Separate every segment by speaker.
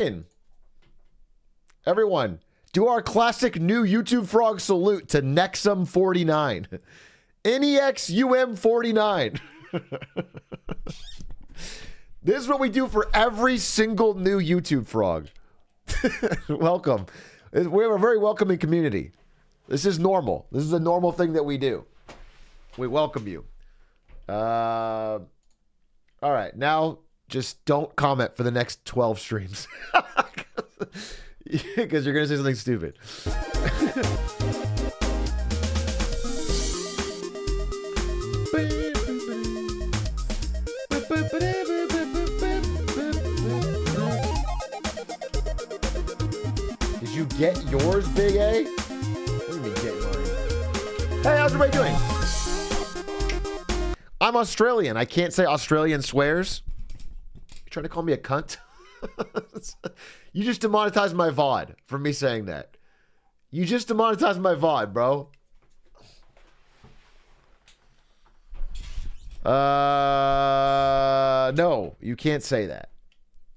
Speaker 1: in. Everyone, do our classic new YouTube frog salute to Nexum49. NEXUM49. This is what we do for every single new YouTube frog. Welcome. We have a very welcoming community. This is normal. This is a normal thing that we do. We welcome you. All right. Now, just don't comment for the next 12 streams. Because you're going to say something stupid. Did you get yours, Big A? What do you mean get mine? Hey, how's everybody doing? I'm Australian. I can't say Australian swears. You trying to call me a cunt? You just demonetized my VOD for me saying that. You just demonetized my VOD, bro. No, you can't say that.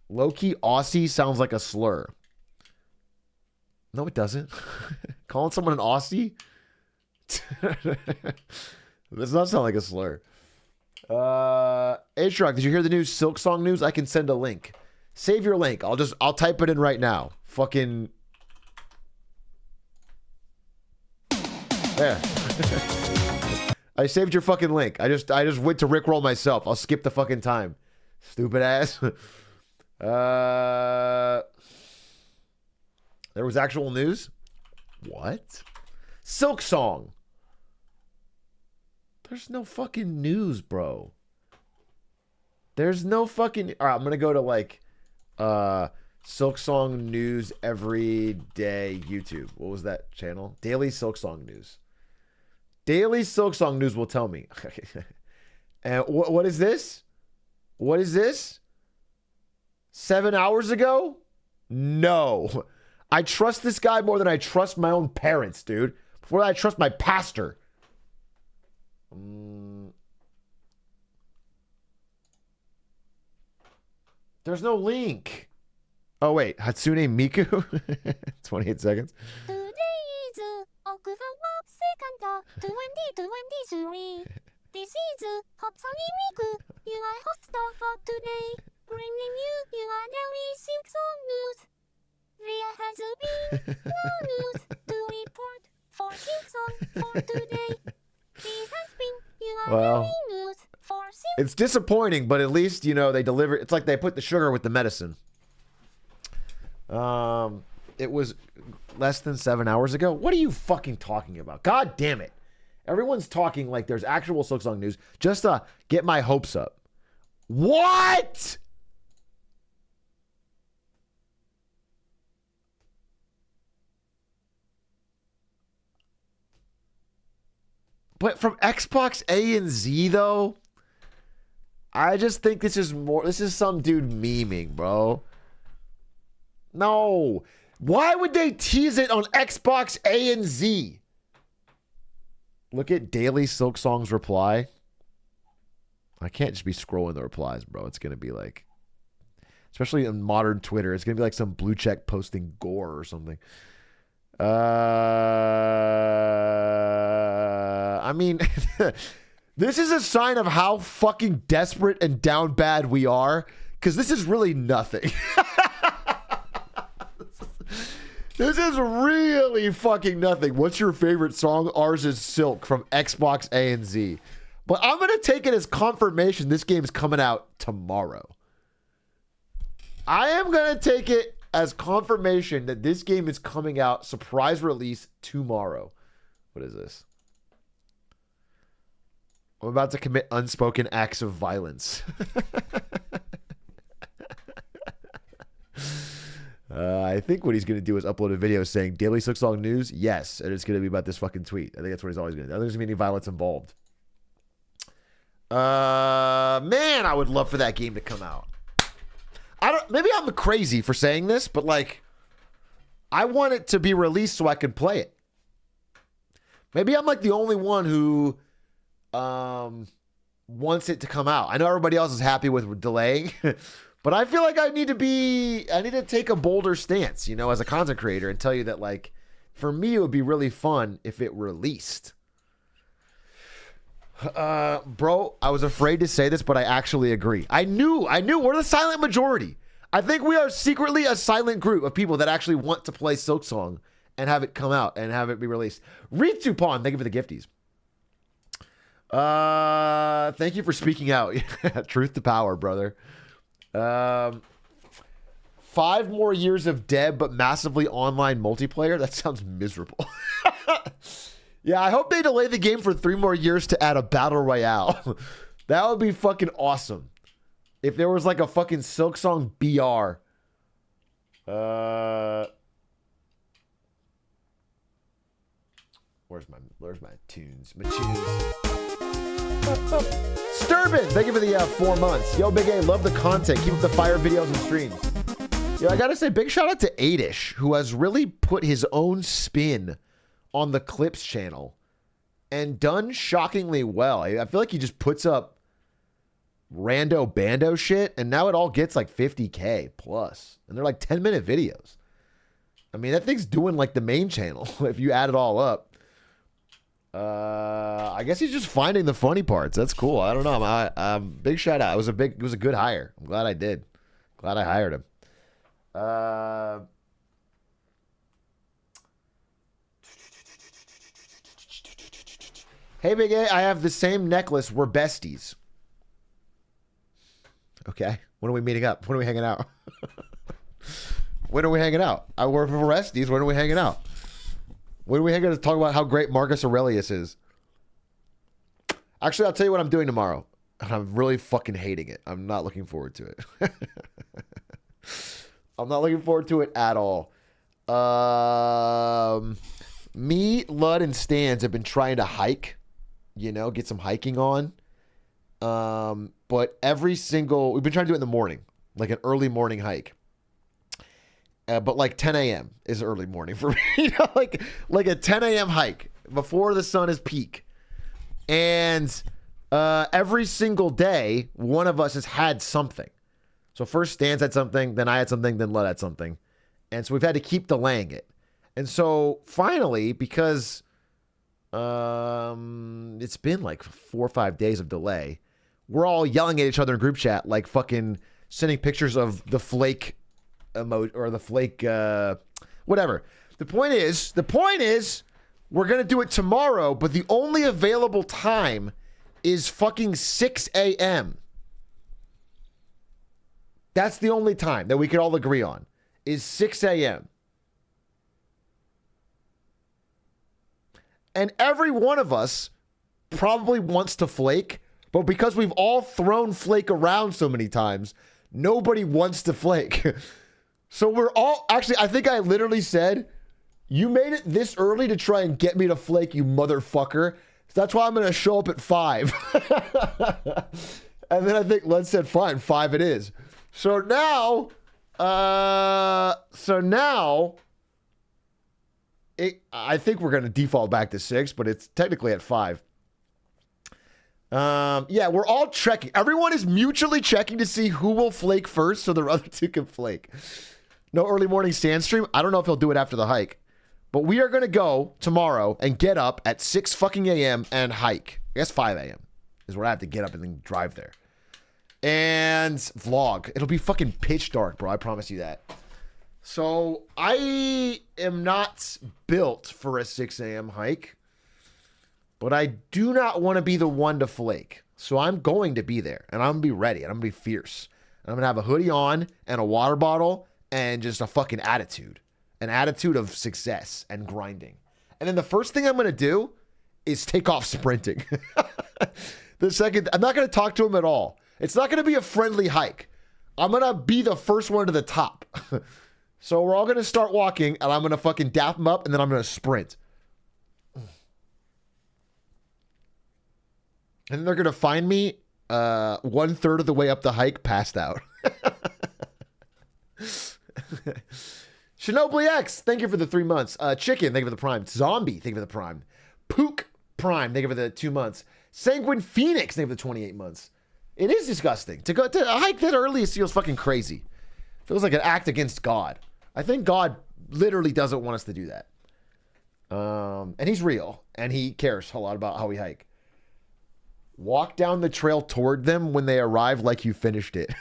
Speaker 1: Low-key Aussie sounds like a slur. No, it doesn't. Calling someone an Aussie? Does not sound like a slur. Atrioc, did you hear the new Silk Song news? I can send a link. Save your link. I'll type it in right now. Fucking there. I saved your fucking link. I just went to Rickroll myself. I'll skip the fucking time. Stupid ass. There was actual news? What? Silk Song. There's no fucking news, bro. There's no fucking... All right, I'm going to go to like Silk Song News every day YouTube. What was that channel? Daily Silk Song News. Daily Silk Song News will tell me. And what is this? What is this? 7 hours ago? No. I trust this guy more than I trust my own parents, dude. Before I trust my pastor. There's no link. Oh, wait. Hatsune Miku? 28 seconds.
Speaker 2: Today is October 2nd, 2023. This is Hatsune Miku, your host for today. Bringing you your daily Silk Song news. There has been no news to report for Silk Song for today. This has been your daily news for Silk Song.
Speaker 1: It's disappointing, but at least, you know, they deliver. It's like they put the sugar with the medicine. It was less than 7 hours ago. What are you fucking talking about? God damn it. Everyone's talking like there's actual Silk Song news just to get my hopes up. What? But from Xbox A and Z, though, I just think this is some dude memeing, bro. No. Why would they tease it on Xbox A and Z? Look at Daily Silk Song's reply. I can't just be scrolling the replies, bro. It's going to be like, especially in modern Twitter, it's going to be like some blue check posting gore or something. I mean, this is a sign of how fucking desperate and down bad we are, because this is really nothing. This is really fucking nothing. What's your favorite song? Ours is Silk from Xbox A and Z. But I'm going to take it as confirmation this game is coming out tomorrow. I am going to take it as confirmation that this game is coming out, surprise release, tomorrow. What is this? I'm about to commit unspoken acts of violence. I think what he's going to do is upload a video saying Daily Silk Song News. Yes. And it's going to be about this fucking tweet. I think that's what he's always going to do. I think there's going to be any violence involved. Man, I would love for that game to come out. Maybe I'm crazy for saying this, but like, I want it to be released so I can play it. Maybe I'm like the only one who wants it to come out. I know everybody else is happy with delaying, But I feel like I need to take a bolder stance, you know, as a content creator and tell you that, like, for me, it would be really fun if it released. Bro, I was afraid to say this, but I actually agree. I knew we're the silent majority. I think we are secretly a silent group of people that actually want to play Silksong and have it come out and have it be released. Ritupon, thank you for the gifties. Thank you for speaking out. Truth to power, brother. 5 more years of dead but massively online multiplayer. That sounds miserable. Yeah, I hope they delay the game for 3 more years to add a battle royale. That would be fucking awesome. If there was like a fucking Silksong BR. Where's my tunes? My tunes. Sturbin, thank you for the 4 months. Yo, Big A, love the content. Keep up the fire videos and streams. Yo, I gotta say, big shout out to Adish, who has really put his own spin on the Clips channel and done shockingly well. I feel like he just puts up rando bando shit, and now it all gets like 50K plus, and they're like 10-minute videos. I mean, that thing's doing like the main channel if you add it all up. I guess he's just finding the funny parts. That's cool. I don't know. Big shout out. It was a good hire. I'm glad I did. Glad I hired him. Hey, Big A, I have the same necklace. We're besties. Okay. When are we meeting up? When are we hanging out? When are we hanging out? I work for besties. When are we hanging out? When are we hanging out to talk about how great Marcus Aurelius is? Actually, I'll tell you what I'm doing tomorrow. And I'm really fucking hating it. I'm not looking forward to it. I'm not looking forward to it at all. Me, Lud, and Stans have been trying to hike. You know, get some hiking on. But we've been trying to do it in the morning. Like an early morning hike. But like 10 a.m. is early morning for me. You know, like a 10 a.m. hike before the sun is peak. And every single day, one of us has had something. So first Stans had something, then I had something, then Lud had something. And so we've had to keep delaying it. And so finally, because it's been like 4 or 5 days of delay, we're all yelling at each other in group chat, like fucking sending pictures of the flake emoji or the flake whatever. The point is we're gonna do it tomorrow, but the only available time is fucking 6 a.m. That's the only time that we could all agree on, is 6 a.m. And every one of us probably wants to flake, but because we've all thrown flake around so many times, nobody wants to flake. So we're all, actually, I think I literally said, you made it this early to try and get me to flake, you motherfucker. That's why I'm going to show up at 5. And then I think Len said, fine, 5 it is. So now, I think we're going to default back to 6, but it's technically at 5. Yeah, we're all checking. Everyone is mutually checking to see who will flake first so the other two can flake. No early morning stand stream. I don't know if he'll do it after the hike. But we are going to go tomorrow and get up at 6 fucking a.m. and hike. I guess 5 a.m. is where I have to get up and then drive there. And vlog. It'll be fucking pitch dark, bro. I promise you that. So I am not built for a 6 a.m. hike. But I do not want to be the one to flake. So I'm going to be there. And I'm going to be ready. And I'm going to be fierce. And I'm going to have a hoodie on and a water bottle and just a fucking attitude. An attitude of success and grinding. And then the first thing I'm going to do is take off sprinting. The second, I'm not going to talk to him at all. It's not going to be a friendly hike. I'm going to be the first one to the top. So we're all going to start walking and I'm going to fucking dap him up and then I'm going to sprint. And then they're going to find me 1/3 of the way up the hike passed out. Shinobi X, thank you for the 3 months. Chicken, thank you for the prime. Zombie, thank you for the prime. Pook Prime, thank you for the 2 months. Sanguine Phoenix, thank you for the 28 months. It is disgusting. To go to hike that early feels fucking crazy. Feels like an act against God. I think God literally doesn't want us to do that. And he's real, and he cares a lot about how we hike. Walk down the trail toward them when they arrive like you finished it.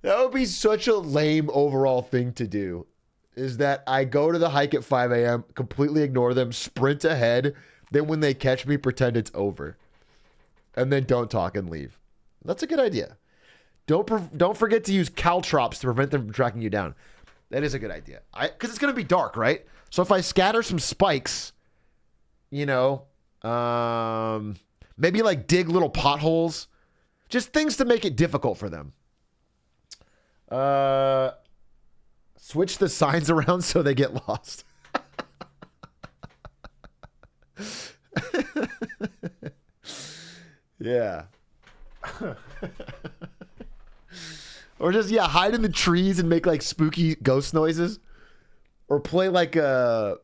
Speaker 1: That would be such a lame overall thing to do. Is that I go to the hike at 5 a.m., completely ignore them, sprint ahead, then when they catch me, pretend it's over. And then don't talk and leave. That's a good idea. Don't forget to use caltrops to prevent them from tracking you down. That is a good idea. Because it's going to be dark, right? So if I scatter some spikes, maybe like dig little potholes, just things to make it difficult for them. Switch the signs around so they get lost. Yeah. Or just, hide in the trees and make like spooky ghost noises. Or play like a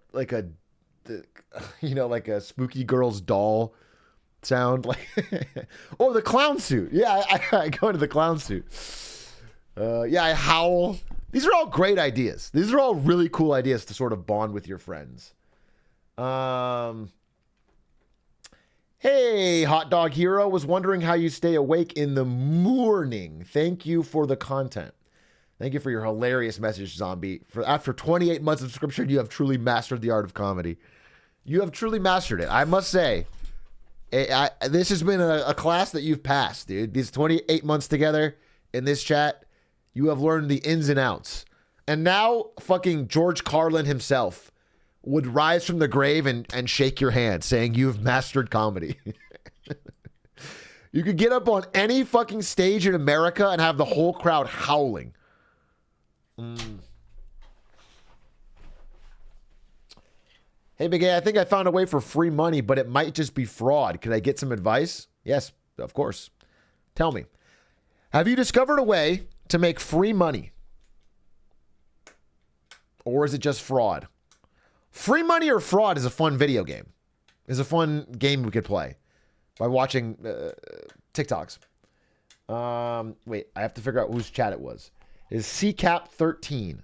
Speaker 1: spooky girl's doll sound. Or the clown suit. Yeah, I go into the clown suit. I howl. These are all great ideas. These are all really cool ideas to sort of bond with your friends. Hey, Hot Dog Hero, was wondering how you stay awake in the morning. Thank you for the content. Thank you for your hilarious message, Zombie. After 28 months of subscription, you have truly mastered the art of comedy. You have truly mastered it. I must say, this has been a class that you've passed, dude. These 28 months together in this chat, you have learned the ins and outs. And now fucking George Carlin himself would rise from the grave and shake your hand saying you've mastered comedy. You could get up on any fucking stage in America and have the whole crowd howling. Hey, Big A, I think I found a way for free money, but it might just be fraud. Could I get some advice? Yes, of course. Tell me. Have you discovered a way to make free money? Or is it just fraud? Free money or fraud is a fun video game. It's a fun game we could play by watching TikToks. Wait, I have to figure out whose chat it was. It's CCAP13.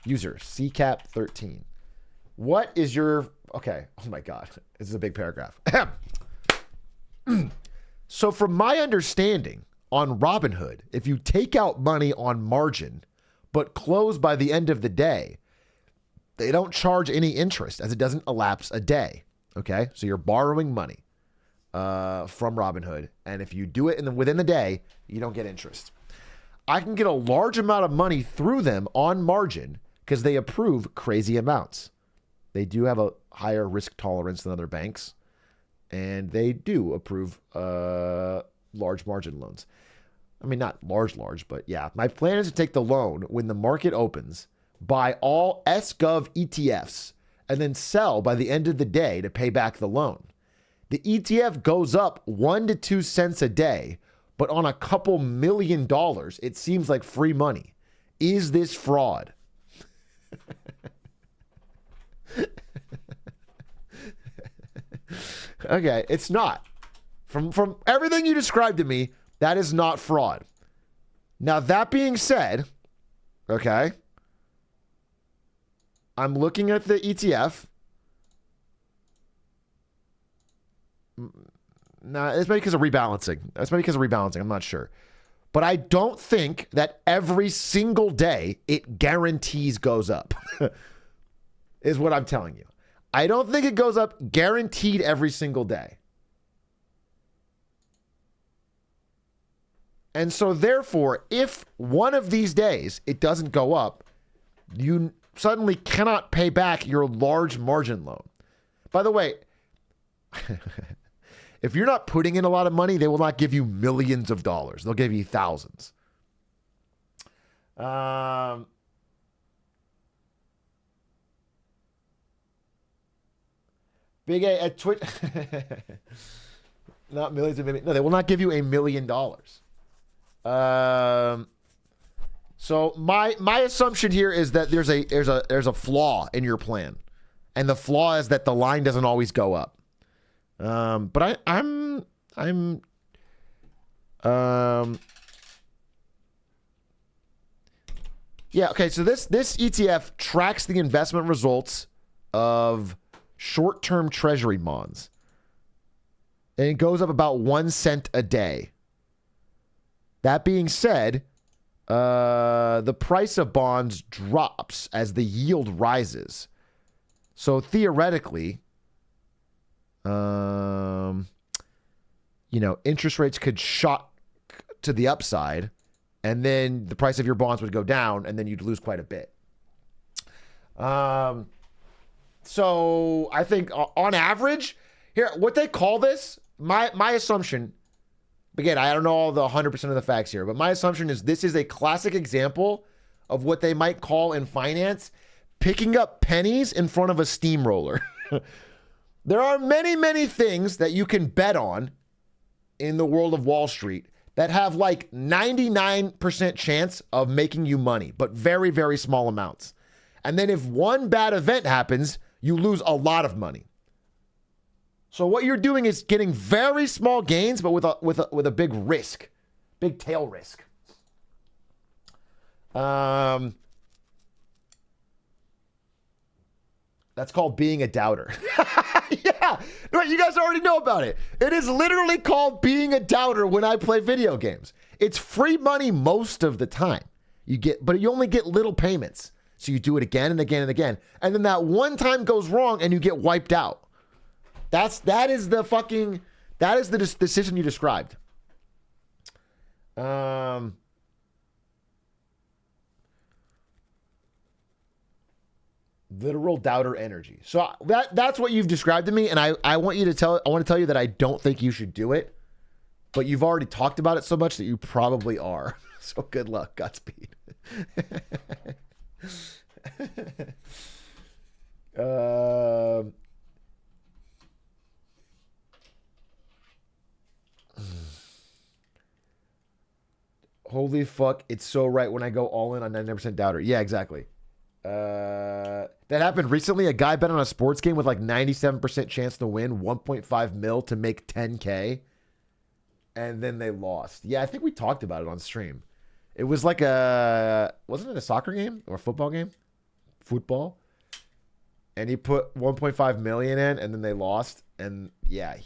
Speaker 1: User, CCAP13. What is your... Okay. Oh, my God. This is a big paragraph. So from my understanding, on Robinhood, if you take out money on margin, but close by the end of the day, they don't charge any interest as it doesn't elapse a day. Okay. So you're borrowing money from Robinhood. And if you do it within the day, you don't get interest. I can get a large amount of money through them on margin because they approve crazy amounts. They do have a higher risk tolerance than other banks. And they do approve large margin loans. I mean, not large, but yeah. My plan is to take the loan when the market opens, buy all SGov ETFs, and then sell by the end of the day to pay back the loan. The ETF goes up 1 to 2 cents a day, but on a couple $1 million, it seems like free money. Is this fraud? Okay, it's not. From everything you described to me, that is not fraud. Now, that being said, okay, I'm looking at the ETF. No, it's maybe because of rebalancing. That's maybe because of rebalancing. I'm not sure. But I don't think that every single day it guarantees goes up, is what I'm telling you. I don't think it goes up guaranteed every single day. And so therefore, if one of these days it doesn't go up, you suddenly cannot pay back your large margin loan. By the way, if you're not putting in a lot of money, they will not give you millions of dollars. They'll give you thousands. Big A at Twitch. Not millions of millions. No, they will not give you $1 million. So my assumption here is that there's a flaw in your plan, and the flaw is that the line doesn't always go up. But I'm yeah, okay, so this ETF tracks the investment results of short-term treasury bonds. And it goes up about 1 cent a day. That being said, the price of bonds drops as the yield rises. So theoretically, interest rates could shock to the upside, and then the price of your bonds would go down, and then you'd lose quite a bit. So I think on average, here, what they call this, my assumption, again, I don't know all the 100% of the facts here, but my assumption is this is a classic example of what they might call in finance picking up pennies in front of a steamroller. There are many, many things that you can bet on in the world of Wall Street that have like 99% chance of making you money, but very, very small amounts. And then if one bad event happens, you lose a lot of money. So what you're doing is getting very small gains, but with a big risk, big tail risk. That's called being a doubter. Yeah, no, you guys already know about it. It is literally called being a doubter when I play video games. It's free money most of the time. But you only get little payments. So you do it again and again and again. And then that one time goes wrong and you get wiped out. That is the decision you described. Literal doubter energy. So that's what you've described to me, and I want to tell you that I don't think you should do it, but you've already talked about it so much that you probably are. So good luck, Godspeed. Holy fuck, it's so right when I go all in on 99% doubter. Yeah, exactly. That happened recently. A guy bet on a sports game with like 97% chance to win, 1.5 mil to make 10K. And then they lost. Yeah, I think we talked about it on stream. It was like wasn't it a soccer game or a football game? Football. And he put 1.5 million in and then they lost. And yeah,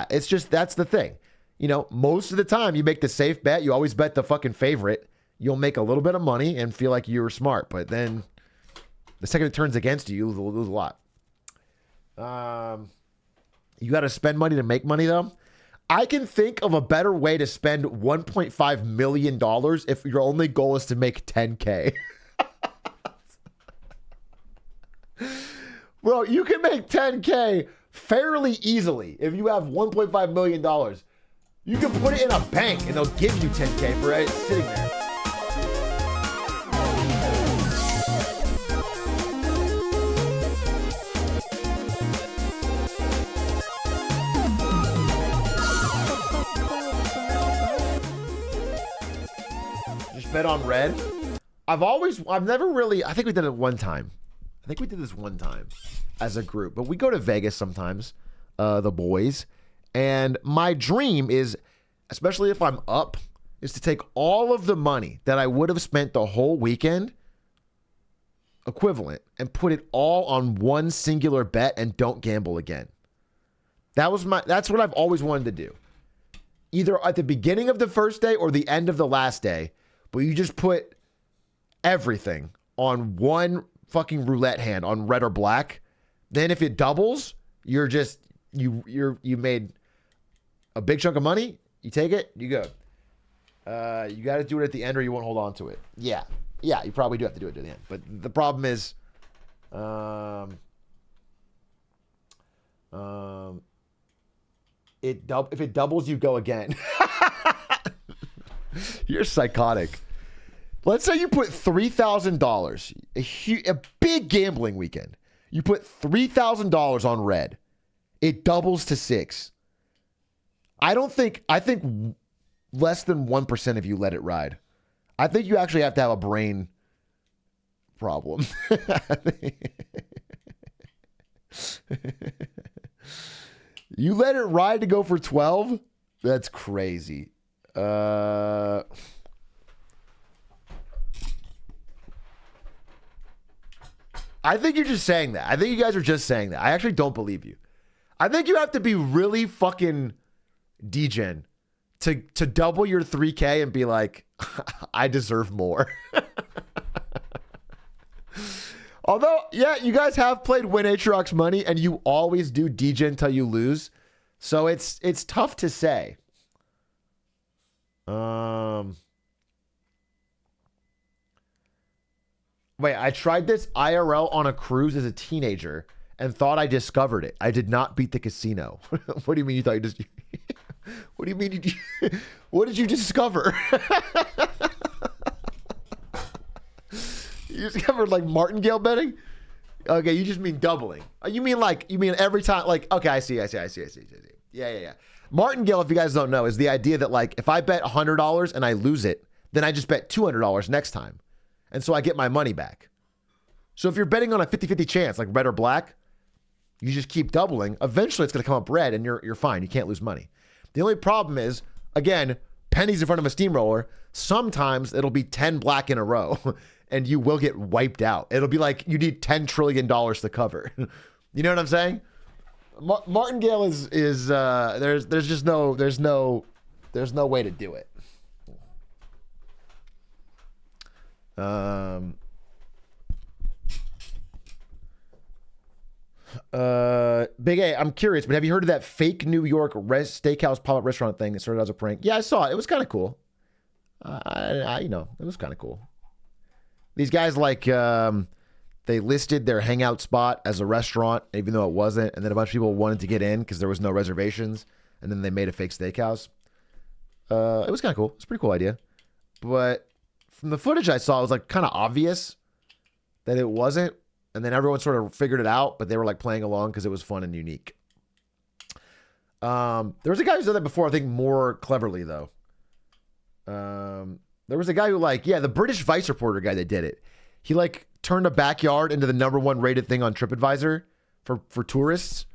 Speaker 1: it's just, that's the thing. Most of the time you make the safe bet. You always bet the fucking favorite. You'll make a little bit of money and feel like you were smart. But then the second it turns against you, you lose a lot. You got to spend money to make money, though. I can think of a better way to spend $1.5 million if your only goal is to make 10K. Bro, you can make 10K fairly easily if you have $1.5 million. You can put it in a bank and they'll give you 10K for it sitting there. Bet on red. I think we did it one time. I think we did this one time as a group, but we go to Vegas sometimes, the boys. And my dream is, especially if I'm up, is to take all of the money that I would have spent the whole weekend equivalent and put it all on one singular bet and don't gamble again. That's what I've always wanted to do. Either at the beginning of the first day or the end of the last day. But you just put everything on one fucking roulette hand on red or black. Then if it doubles, you made a big chunk of money. You take it, you go. You got to do it at the end or you won't hold on to it. Yeah, you probably do have to do it at the end. But the problem is, if it doubles, you go again. You're psychotic. Let's say you put $3,000, a big gambling weekend. You put $3,000 on red. It doubles to 6. I think less than 1% of you let it ride. I think you actually have to have a brain problem. You let it ride to go for 12? That's crazy. I think you're just saying that. I think you guys are just saying that. I actually don't believe you. I think you have to be really fucking degen to double your 3K and be like, I deserve more. Although, yeah, you guys have played Win Atrioc's money and you always do degen until you lose. So it's tough to say. Wait, I tried this IRL on a cruise as a teenager and thought I discovered it. I did not beat the casino. What do you mean you thought you just... What do you mean what did you discover? You discovered like martingale betting? Okay, you just mean doubling. You mean every time, like, okay, I see. Yeah. Martingale, if you guys don't know, is the idea that like if I bet $100 and I lose it, then I just bet $200 next time. And so I get my money back. So if you're betting on a 50-50 chance, like red or black, you just keep doubling. Eventually it's going to come up red and you're fine. You can't lose money. The only problem is, again, pennies in front of a steamroller. Sometimes it'll be 10 black in a row and you will get wiped out. It'll be like you need $10 trillion to cover. You know what I'm saying? Martingale is there's no way to do it. Big A, I'm curious, but have you heard of that fake New York steakhouse pop-up restaurant thing that started as a prank? Yeah, I saw it. It was kind of cool. It was kind of cool. These guys they listed their hangout spot as a restaurant, even though it wasn't, and then a bunch of people wanted to get in because there was no reservations, and then they made a fake steakhouse. It was kind of cool. It's a pretty cool idea, but from the footage I saw, it was like kind of obvious that it wasn't. And then everyone sort of figured it out, but they were like playing along because it was fun and unique. There was a guy who said that before, I think more cleverly though. There was a guy who the British Vice reporter guy that did it. He turned a backyard into the #1 rated thing on TripAdvisor for tourists.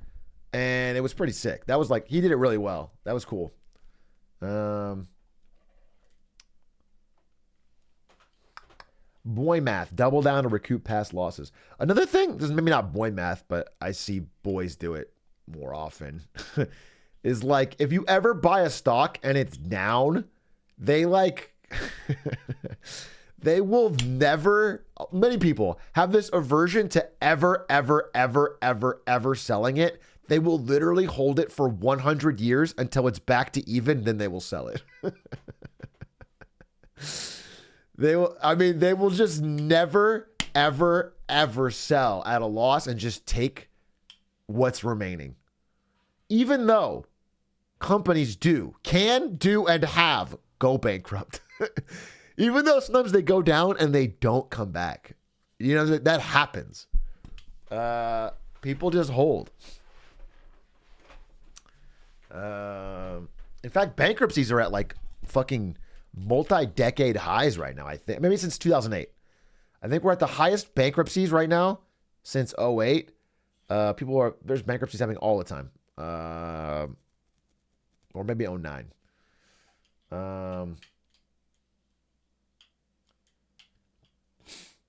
Speaker 1: And it was pretty sick. That was he did it really well. That was cool. Boy math, double down to recoup past losses. Another thing, this is maybe not boy math, but I see boys do it more often, is if you ever buy a stock and it's down, they they will never, many people have this aversion to ever selling it. They will literally hold it for 100 years until it's back to even, then they will sell it. They will just never, ever sell at a loss and just take what's remaining. Even though companies can do, and have go bankrupt. Even though sometimes they go down and they don't come back. You know, that happens. People just hold. In fact, bankruptcies are at fucking multi-decade highs right now, I think. Maybe since 2008. I think we're at the highest bankruptcies right now since 2008. There's bankruptcies happening all the time. Or maybe 2009.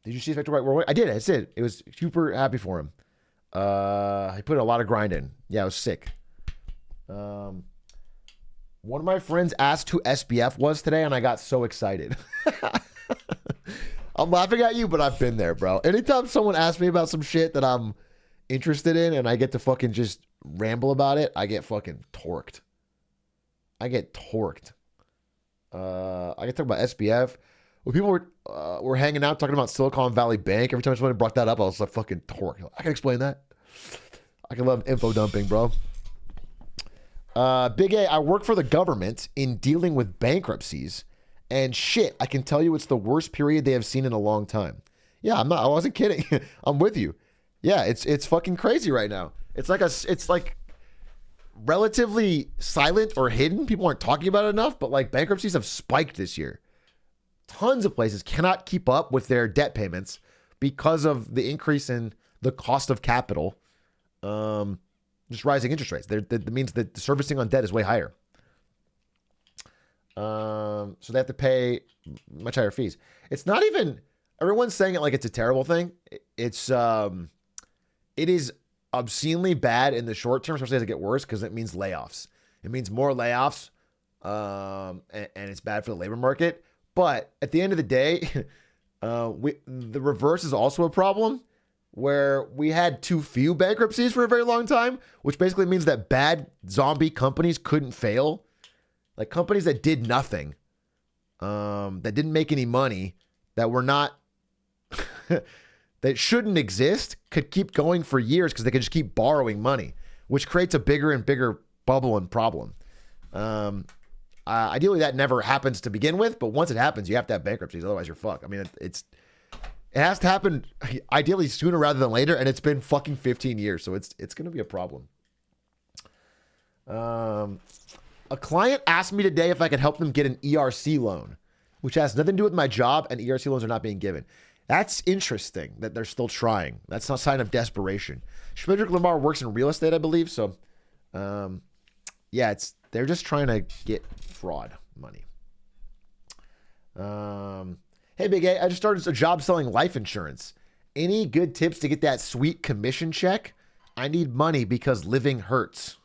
Speaker 1: Did you see Spectre White World? I did. It was super happy for him. He put a lot of grind in. Yeah, it was sick. One of my friends asked who SBF was today, and I got so excited. I'm laughing at you, but I've been there, bro. Anytime someone asks me about some shit that I'm interested in and I get to fucking just ramble about it, I get fucking torqued. I get torqued. I get talk about SBF. When people were hanging out talking about Silicon Valley Bank, every time someone brought that up, I was like fucking torqued. I can explain that. I can love info dumping, bro. Big A, I work for the government in dealing with bankruptcies, and shit, I can tell you it's the worst period they have seen in a long time. Yeah, I wasn't kidding. I'm with you. Yeah, it's fucking crazy right now. It's like relatively silent or hidden. People aren't talking about it enough, but bankruptcies have spiked this year. Tons of places cannot keep up with their debt payments because of the increase in the cost of capital. just rising interest rates. That means that the servicing on debt is way higher. So they have to pay much higher fees. It's not even, everyone's saying it like it's a terrible thing. It is obscenely bad in the short term, especially as it get worse, because it means layoffs. It means more layoffs, and it's bad for the labor market. But at the end of the day, the reverse is also a problem, where we had too few bankruptcies for a very long time, which basically means that bad zombie companies couldn't fail. Like companies that did nothing, that didn't make any money, that were not, that shouldn't exist, could keep going for years because they could just keep borrowing money, which creates a bigger and bigger bubble and problem. Ideally, that never happens to begin with, but once it happens, you have to have bankruptcies. Otherwise, you're fucked. I mean, it has to happen ideally sooner rather than later, and it's been fucking 15 years, so it's going to be a problem. A client asked me today if I could help them get an ERC loan, which has nothing to do with my job, and ERC loans are not being given. That's interesting that they're still trying. That's not a sign of desperation. Schmidrick Lamar works in real estate, I believe. So, yeah, they're just trying to get fraud money. Hey, Big A, I just started a job selling life insurance. Any good tips to get that sweet commission check? I need money because living hurts.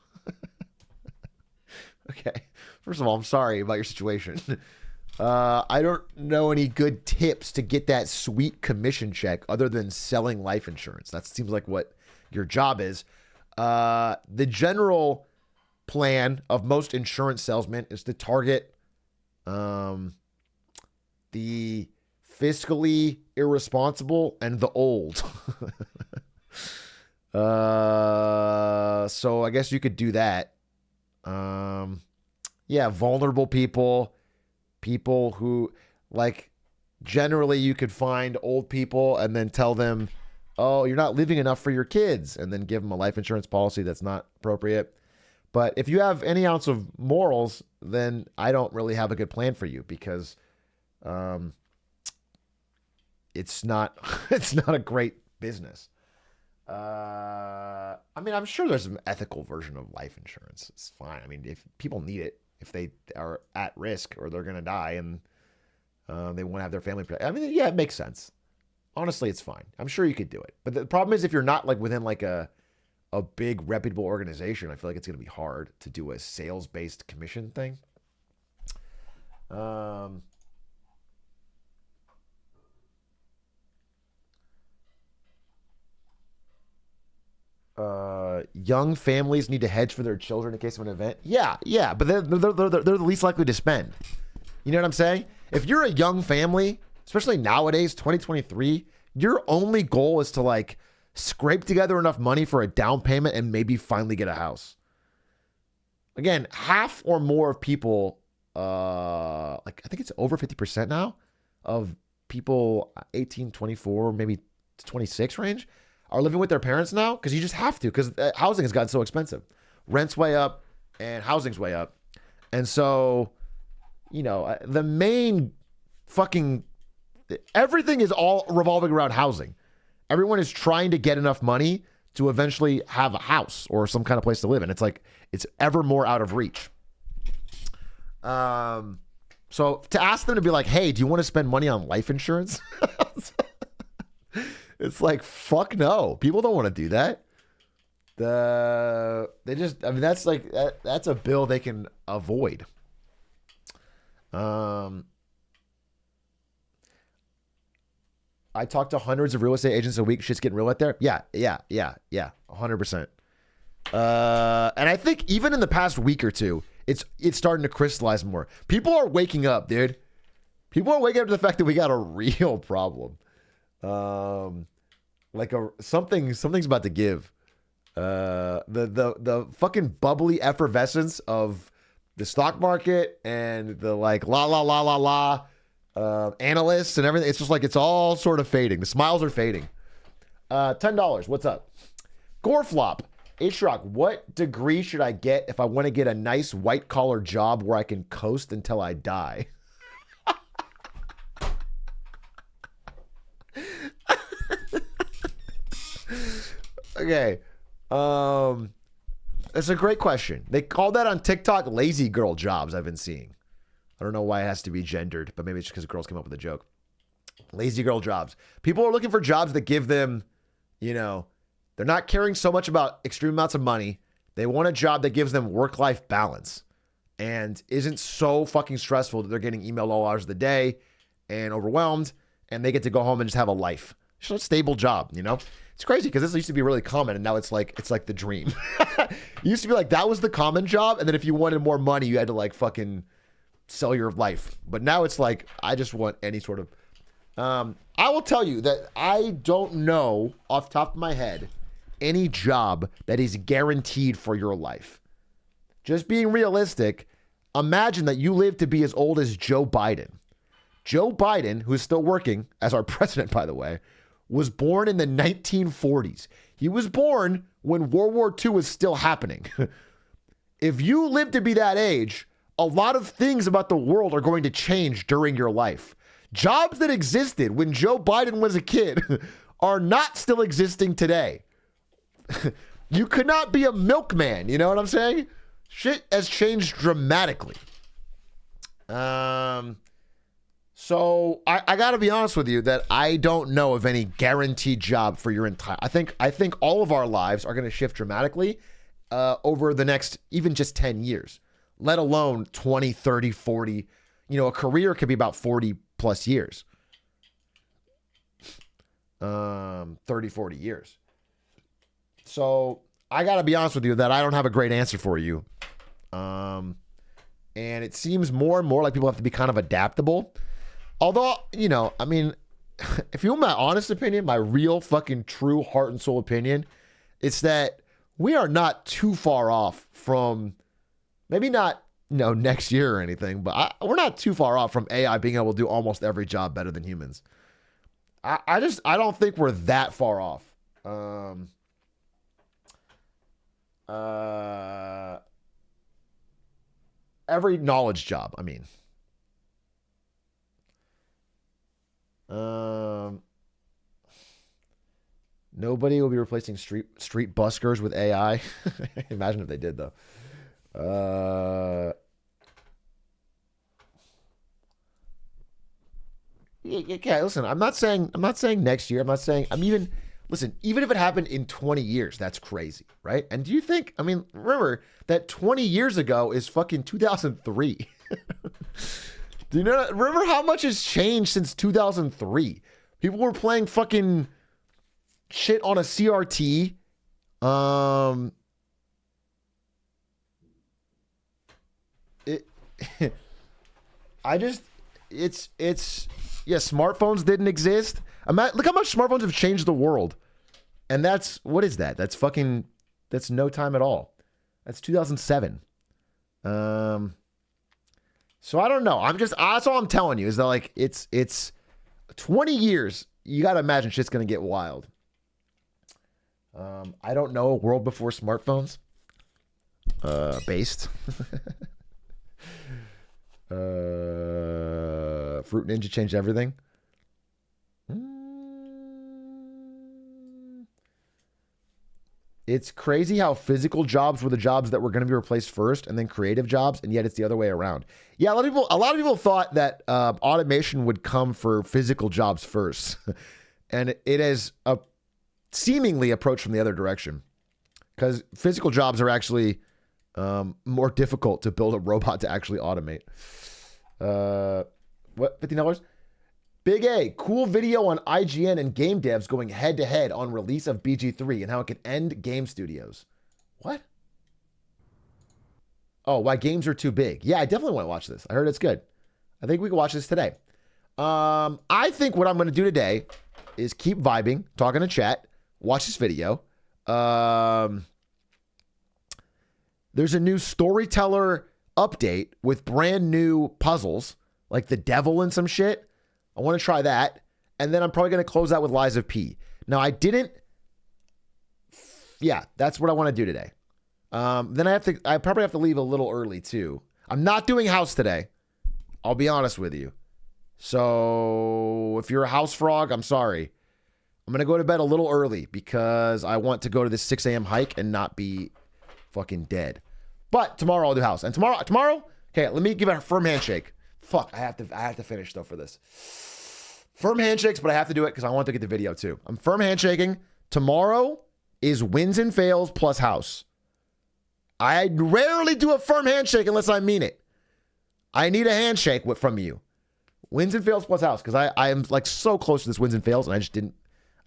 Speaker 1: Okay. First of all, I'm sorry about your situation. I don't know any good tips to get that sweet commission check other than selling life insurance. That seems like what your job is. The general plan of most insurance salesmen is to target the fiscally irresponsible and the old. So I guess you could do that. Yeah, vulnerable people who, like, generally you could find old people and then tell them, oh, you're not living enough for your kids, and then give them a life insurance policy that's not appropriate. But if you have any ounce of morals, then I don't really have a good plan for you, because it's not a great business. I mean, I'm sure there's an ethical version of life insurance. It's fine. I mean, if people need it, if they are at risk or they're going to die and they want to have their family protected. I mean, yeah, it makes sense. Honestly, it's fine. I'm sure you could do it. But the problem is, if you're not like within like a big reputable organization, I feel like it's going to be hard to do a sales-based commission thing. Young families need to hedge for their children in case of an event. Yeah, but they're the least likely to spend. You know what I'm saying? If you're a young family, especially nowadays, 2023, your only goal is to like scrape together enough money for a down payment and maybe finally get a house. Again, half or more of people, like I think it's over 50% now of people 18, 24, maybe 26 range are living with their parents now, because you just have to, because housing has gotten so expensive. Rent's way up and housing's way up. And so, you know, the main fucking, everything is all revolving around housing. Everyone is trying to get enough money to eventually have a house or some kind of place to live in. It's like, it's ever more out of reach. So to ask them to be like, hey, do you want to spend money on life insurance? It's like, fuck no. People don't want to do that. That's like, that's a bill they can avoid. I talk to hundreds of real estate agents a week. Shit's getting real out there. Yeah. 100%. And I think even in the past week or two, it's starting to crystallize more. People are waking up, dude. People are waking up to the fact that we got a real problem. Like something's about to give. The fucking bubbly effervescence of the stock market and the like analysts and everything. It's just like, it's all sort of fading. The smiles are fading. $10. What's up? Goreflop. Atrioc, what degree should I get if I want to get a nice white collar job where I can coast until I die? Okay. That's a great question. They call that on TikTok lazy girl jobs I've been seeing. I don't know why it has to be gendered, but maybe it's just because girls came up with a joke. Lazy girl jobs. People are looking for jobs that give them, you know, they're not caring so much about extreme amounts of money. They want a job that gives them work-life balance and isn't so fucking stressful that they're getting emailed all hours of the day and overwhelmed, and they get to go home and just have a life. Just a stable job, you know? It's crazy because this used to be really common, and now it's like the dream. It used to be like that was the common job, and then if you wanted more money, you had to like fucking sell your life. But now it's like, I just want any sort of... I will tell you that I don't know off the top of my head any job that is guaranteed for your life. Just being realistic, imagine that you live to be as old as Joe Biden. Joe Biden, who is still working as our president, by the way, was born in the 1940s. He was born when World War II was still happening. If you live to be that age, a lot of things about the world are going to change during your life. Jobs that existed when Joe Biden was a kid are not still existing today. You could not be a milkman. You know what I'm saying? Shit has changed dramatically. So I got to be honest with you that I don't know of any guaranteed job for your entire... I think all of our lives are going to shift dramatically over the next even just 10 years, let alone 20, 30, 40. You know, a career could be about 40 plus years. 30, 40 years. So I got to be honest with you that I don't have a great answer for you. And it seems more and more like people have to be kind of adaptable. Although, you know, I mean, if you want my honest opinion, my real fucking true heart and soul opinion, it's that we are not too far off from, maybe not, you know, next year or anything, but we're not too far off from AI being able to do almost every job better than humans. I don't think we're that far off. Every knowledge job, I mean. Nobody will be replacing street buskers with AI. Imagine if they did, though. Yeah, listen, I'm not saying next year. Listen, even if it happened in 20 years, that's crazy, right? And do you think, I mean, remember that 20 years ago is fucking 2003. Do you know, remember how much has changed since 2003? People were playing fucking shit on a CRT. Yeah, smartphones didn't exist. Look how much smartphones have changed the world. And what is that? That's no time at all. That's 2007. So I don't know. That's all I'm telling you is that like, it's 20 years. You got to imagine shit's going to get wild. I don't know a world before smartphones, based. Fruit Ninja changed everything. It's crazy how physical jobs were the jobs that were going to be replaced first, and then creative jobs, and yet it's the other way around. Yeah, a lot of people thought that automation would come for physical jobs first, and it has seemingly approached from the other direction, because physical jobs are actually more difficult to build a robot to actually automate. What, $15? Big A, cool video on IGN and game devs going head to head on release of BG3 and how it could end game studios. What? Oh, why games are too big. Yeah, I definitely want to watch this. I heard it's good. I think we can watch this today. I think what I'm going to do today is keep vibing, talking to chat, watch this video. There's a new Storyteller update with brand new puzzles, like the devil and some shit. I want to try that. And then I'm probably going to close out with Lies of P. Now, yeah, that's what I want to do today. Then I probably have to leave a little early too. I'm not doing house today. I'll be honest with you. So if you're a house frog, I'm sorry. I'm going to go to bed a little early because I want to go to this 6 a.m. hike and not be fucking dead. But tomorrow I'll do house. And tomorrow, okay, let me give it a firm handshake. Fuck, I have to finish though for this. Firm handshakes, but I have to do it because I want to get the video too. I'm firm handshaking. Tomorrow is wins and fails plus house. I rarely do a firm handshake unless I mean it. I need a handshake from you. Wins and fails plus house, because I am like so close to this wins and fails, and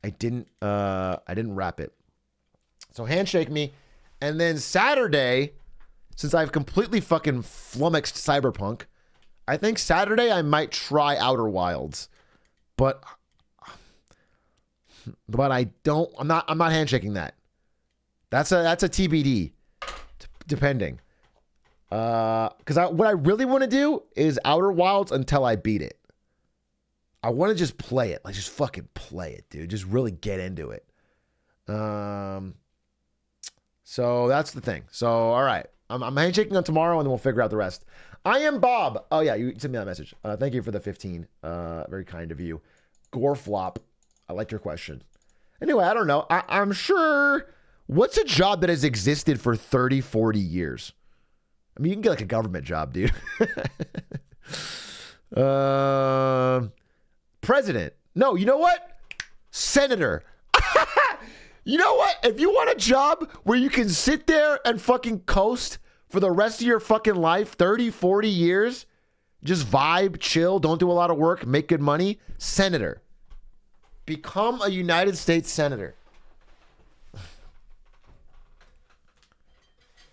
Speaker 1: I didn't wrap it. So handshake me, and then Saturday, since I've completely fucking flummoxed Cyberpunk, I think Saturday I might try Outer Wilds, but I don't. I'm not handshaking that. That's a TBD, depending. Because what I really want to do is Outer Wilds until I beat it. I want to just play it, like just fucking play it, dude. Just really get into it. So that's the thing. So all right, I'm handshaking on tomorrow, and then we'll figure out the rest. I am Bob. Oh yeah, you sent me that message. Thank you for the 15. Very kind of you. Goreflop. I like your question. Anyway, I don't know. I'm sure. What's a job that has existed for 30, 40 years? I mean, you can get like a government job, dude. President. No, you know what? Senator. You know what? If you want a job where you can sit there and fucking coast for the rest of your fucking life, 30, 40 years, just vibe, chill, don't do a lot of work, make good money, senator. Become a United States senator.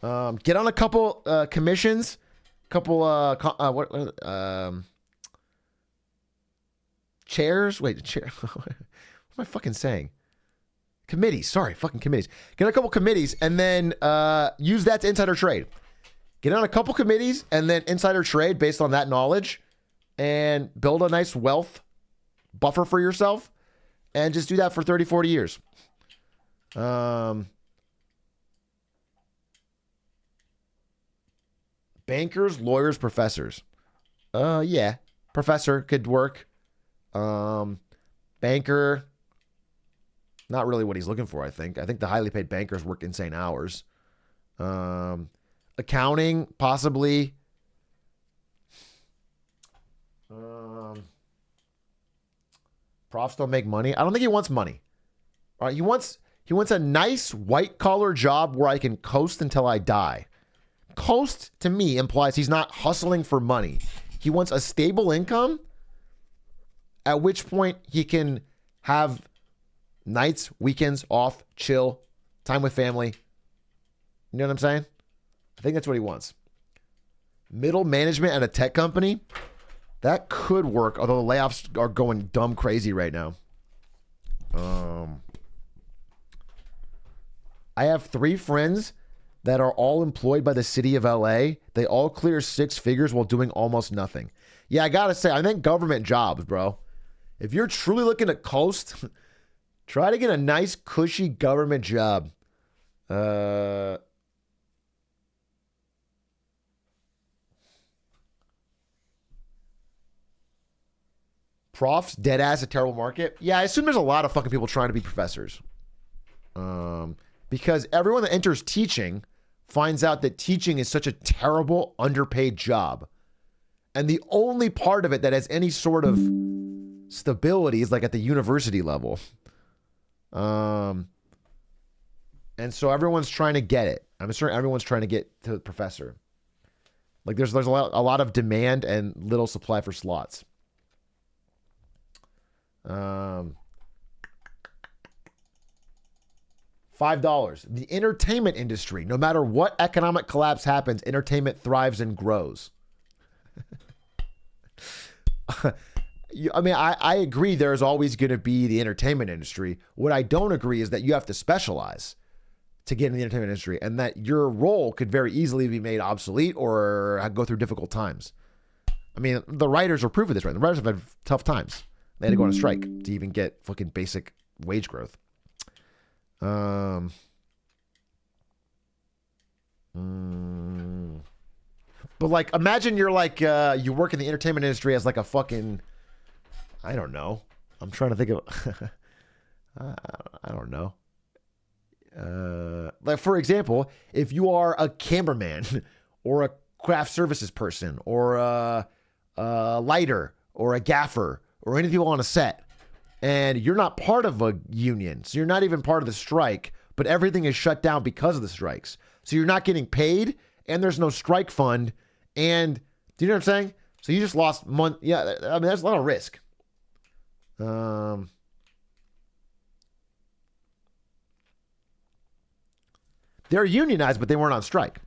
Speaker 1: Get on a couple commissions, chairs. Wait, chair. What am I fucking saying? Committees. Sorry, fucking committees. Get on a couple committees and then use that to insider trade. Get on a couple committees and then insider trade based on that knowledge and build a nice wealth buffer for yourself and just do that for 30, 40 years. Bankers, lawyers, professors. Yeah. Professor could work. Banker, not really what he's looking for, I think. I think the highly paid bankers work insane hours. Accounting, possibly. Profs don't make money. I don't think he wants money. All right, he wants a nice white collar job where I can coast until I die. Coast to me implies he's not hustling for money. He wants a stable income, at which point he can have nights, weekends off, chill, time with family. You know what I'm saying? I think that's what he wants. Middle management at a tech company, that could work, although the layoffs are going dumb crazy right now. I have 3 friends that are all employed by the city of LA. They all clear 6 figures while doing almost nothing. Yeah, I gotta say, I think government jobs, bro. If you're truly looking to coast, try to get a nice, cushy government job. Profs, dead ass, a terrible market. Yeah, I assume there's a lot of fucking people trying to be professors. Because everyone that enters teaching finds out that teaching is such a terrible, underpaid job. And the only part of it that has any sort of stability is like at the university level. And so everyone's trying to get it. I'm sure everyone's trying to get to the professor. Like there's a lot of demand and little supply for slots. $5. The entertainment industry. No matter what economic collapse happens, entertainment thrives and grows. I mean, I agree there's always going to be the entertainment industry. What I don't agree is that you have to specialize to get in the entertainment industry and that your role could very easily be made obsolete or go through difficult times. I mean, the writers are proof of this, right? The writers have had tough times. They had to go on a strike to even get fucking basic wage growth. But like, imagine you're like, you work in the entertainment industry as like a fucking, I don't know. I'm trying to think of, I don't know. Like, for example, if you are a cameraman or a craft services person or a lighter or a gaffer or anything on a set, and you're not part of a union, so you're not even part of the strike, but everything is shut down because of the strikes. So you're not getting paid, and there's no strike fund, and do you know what I'm saying? So you just lost month. Yeah, I mean, that's a lot of risk. They're unionized, but they weren't on strike.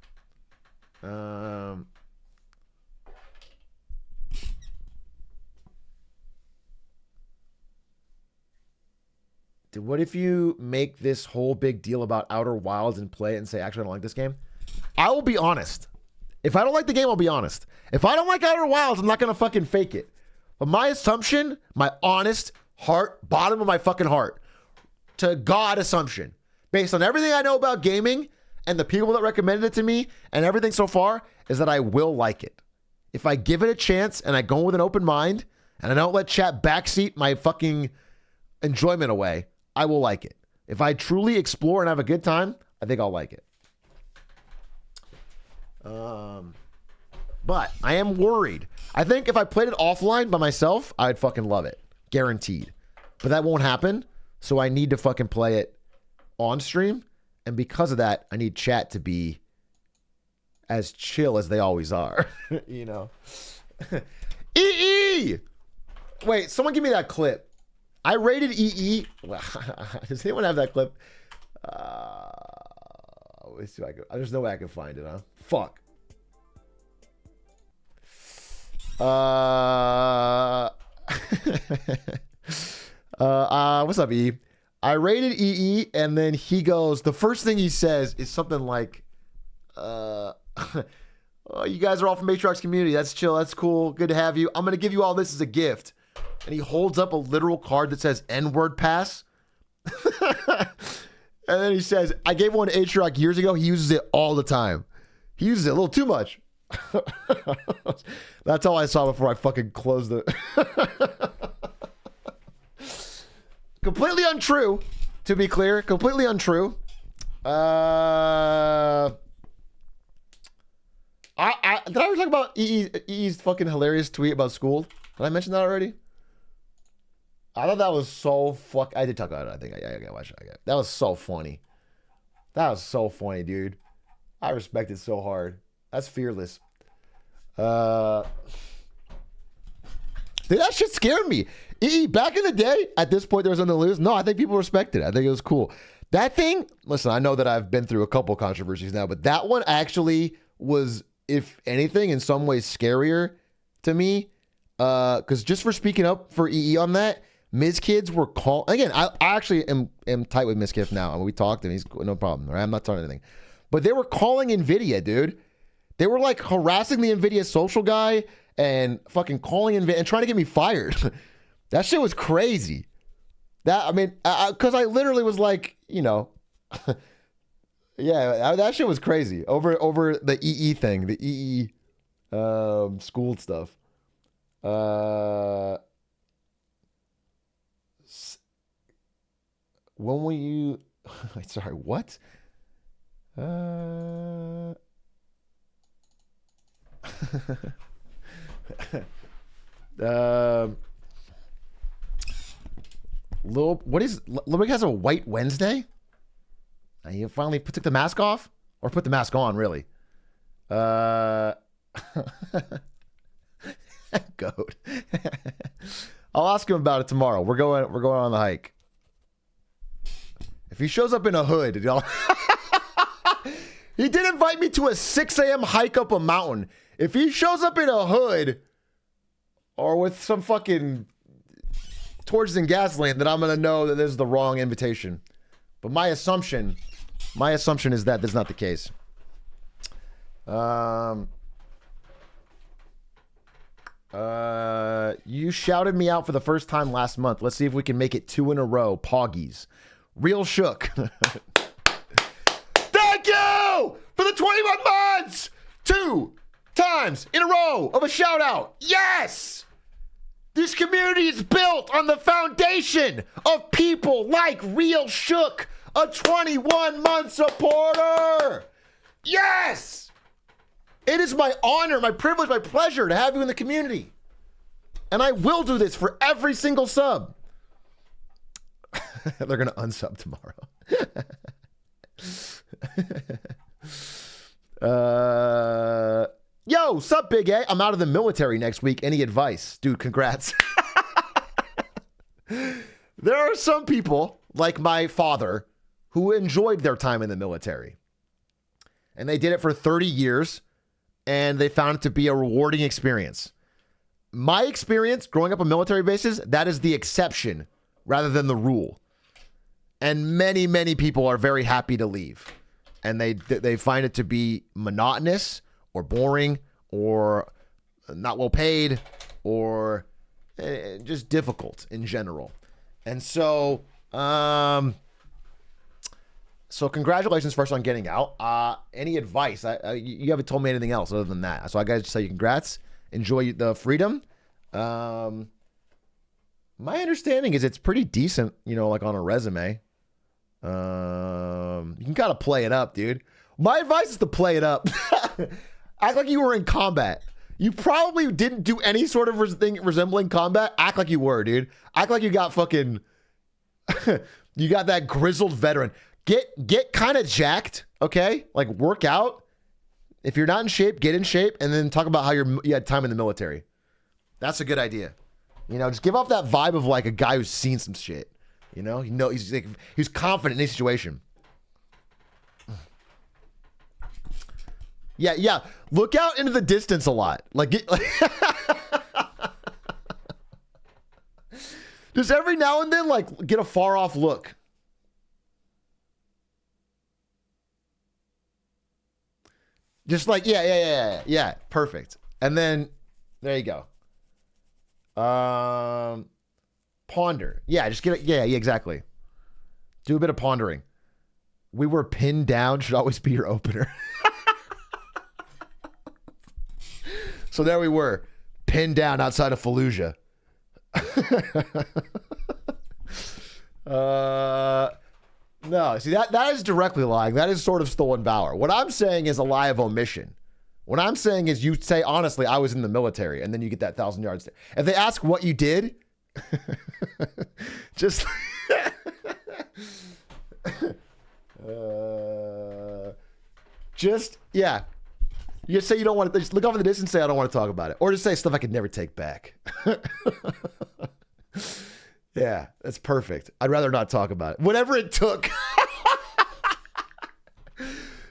Speaker 1: Dude, what if you make this whole big deal about Outer Wilds and play it and say, actually, I don't like this game? I will be honest. If I don't like the game, I'll be honest. If I don't like Outer Wilds, I'm not going to fucking fake it. But my assumption, my honest heart, bottom of my fucking heart, to God assumption, based on everything I know about gaming and the people that recommended it to me and everything so far, is that I will like it. If I give it a chance and I go with an open mind and I don't let chat backseat my fucking enjoyment away, I will like it. If I truly explore and have a good time, I think I'll like it. But I am worried. I think if I played it offline by myself, I'd fucking love it. Guaranteed. But that won't happen. So I need to fucking play it on stream. And because of that, I need chat to be as chill as they always are. You know? EE! Wait, someone give me that clip. I rated EE. Does anyone have that clip? Let's see if I can. There's no way I can find it, huh? Fuck. What's up, E? I rated EE, and then he goes, the first thing he says is something like, oh, you guys are all from Atrioc's community. That's chill. That's cool. Good to have you. I'm going to give you all this as a gift. And he holds up a literal card that says N-word pass. And then he says, I gave one to Atrioc years ago. He uses it all the time. He uses it a little too much. That's all I saw before I fucking closed it. Completely untrue, to be clear. Completely untrue. Did I ever talk about EE's fucking hilarious tweet about school? Did I mention that already? I thought that was so I did talk about it. I think I gotta watch it. That was so funny. That was so funny, dude. I respect it so hard. That's fearless. Dude, that shit scared me. Back in the day, at this point, there was nothing to lose. No, I think people respected it. I think it was cool. That thing, listen, I know that I've been through a couple controversies now, but that one actually was, if anything, in some ways scarier to me. Because just for speaking up for EE on that, Miz Kids were called. Again, I actually am tight with Miz Kids now. I mean, we talked and he's no problem. Right? I'm not talking anything. But they were calling NVIDIA, dude. They were like harassing the NVIDIA social guy and fucking calling NVIDIA and trying to get me fired. That shit was crazy. That, I mean, because I literally was like, you know, yeah, that shit was crazy over the EE thing, the EE school stuff. When will you? Sorry, what? Lil Big has a White Wednesday? You finally took the mask off? Or put the mask on, really? Goat. I'll ask him about it tomorrow. We're going on the hike. If he shows up in a hood, y'all. He did invite me to a 6 a.m. hike up a mountain. If he shows up in a hood or with some fucking torches and gasoline, then I'm going to know that this is the wrong invitation. But my assumption is that that's not the case. You shouted me out for the first time last month. Let's see if we can make it 2 in a row. Poggies. Real shook. Thank you for the 21 months. 2 times in a row of a shout out. Yes. This community is built on the foundation of people like Real Shook a 21-month supporter. Yes! It is my honor, my privilege, my pleasure to have you in the community. And I will do this for every single sub. They're going to unsub tomorrow. Yo, sup, Big A? I'm out of the military next week. Any advice? Dude, congrats. There are some people, like my father, who enjoyed their time in the military. And they did it for 30 years, and they found it to be a rewarding experience. My experience growing up on military bases, that is the exception rather than the rule. And many, many people are very happy to leave. And they find it to be monotonous or boring or not well paid or just difficult in general. And so, congratulations first on getting out. Any advice? You haven't told me anything else other than that. So I got to tell you congrats. Enjoy the freedom. My understanding is it's pretty decent, like on a resume. You can kind of play it up, dude. My advice is to play it up. Act like you were in combat. You probably didn't do any sort of thing resembling combat. Act like you were, dude. Act like you got fucking... you got that grizzled veteran. Get kind of jacked, okay? Like, work out. If you're not in shape, get in shape, and then talk about how you had time in the military. That's a good idea. Just give off that vibe of like a guy who's seen some shit. He's confident in his situation. Yeah. Look out into the distance a lot. Just every now and then, get a far off look. Just yeah. Perfect. And then there you go. Ponder. Yeah, just get it. Yeah, exactly. Do a bit of pondering. We were pinned down should always be your opener. So there we were, pinned down outside of Fallujah. No, see that is directly lying. That is sort of stolen valor. What I'm saying is a lie of omission. What I'm saying is you say, honestly, I was in the military, and then you get that 1,000 yards. If they ask what you did, just yeah. You just say you don't want to, just look off in the distance and say, I don't want to talk about it. Or just say stuff I could never take back. Yeah, that's perfect. I'd rather not talk about it. Whatever it took.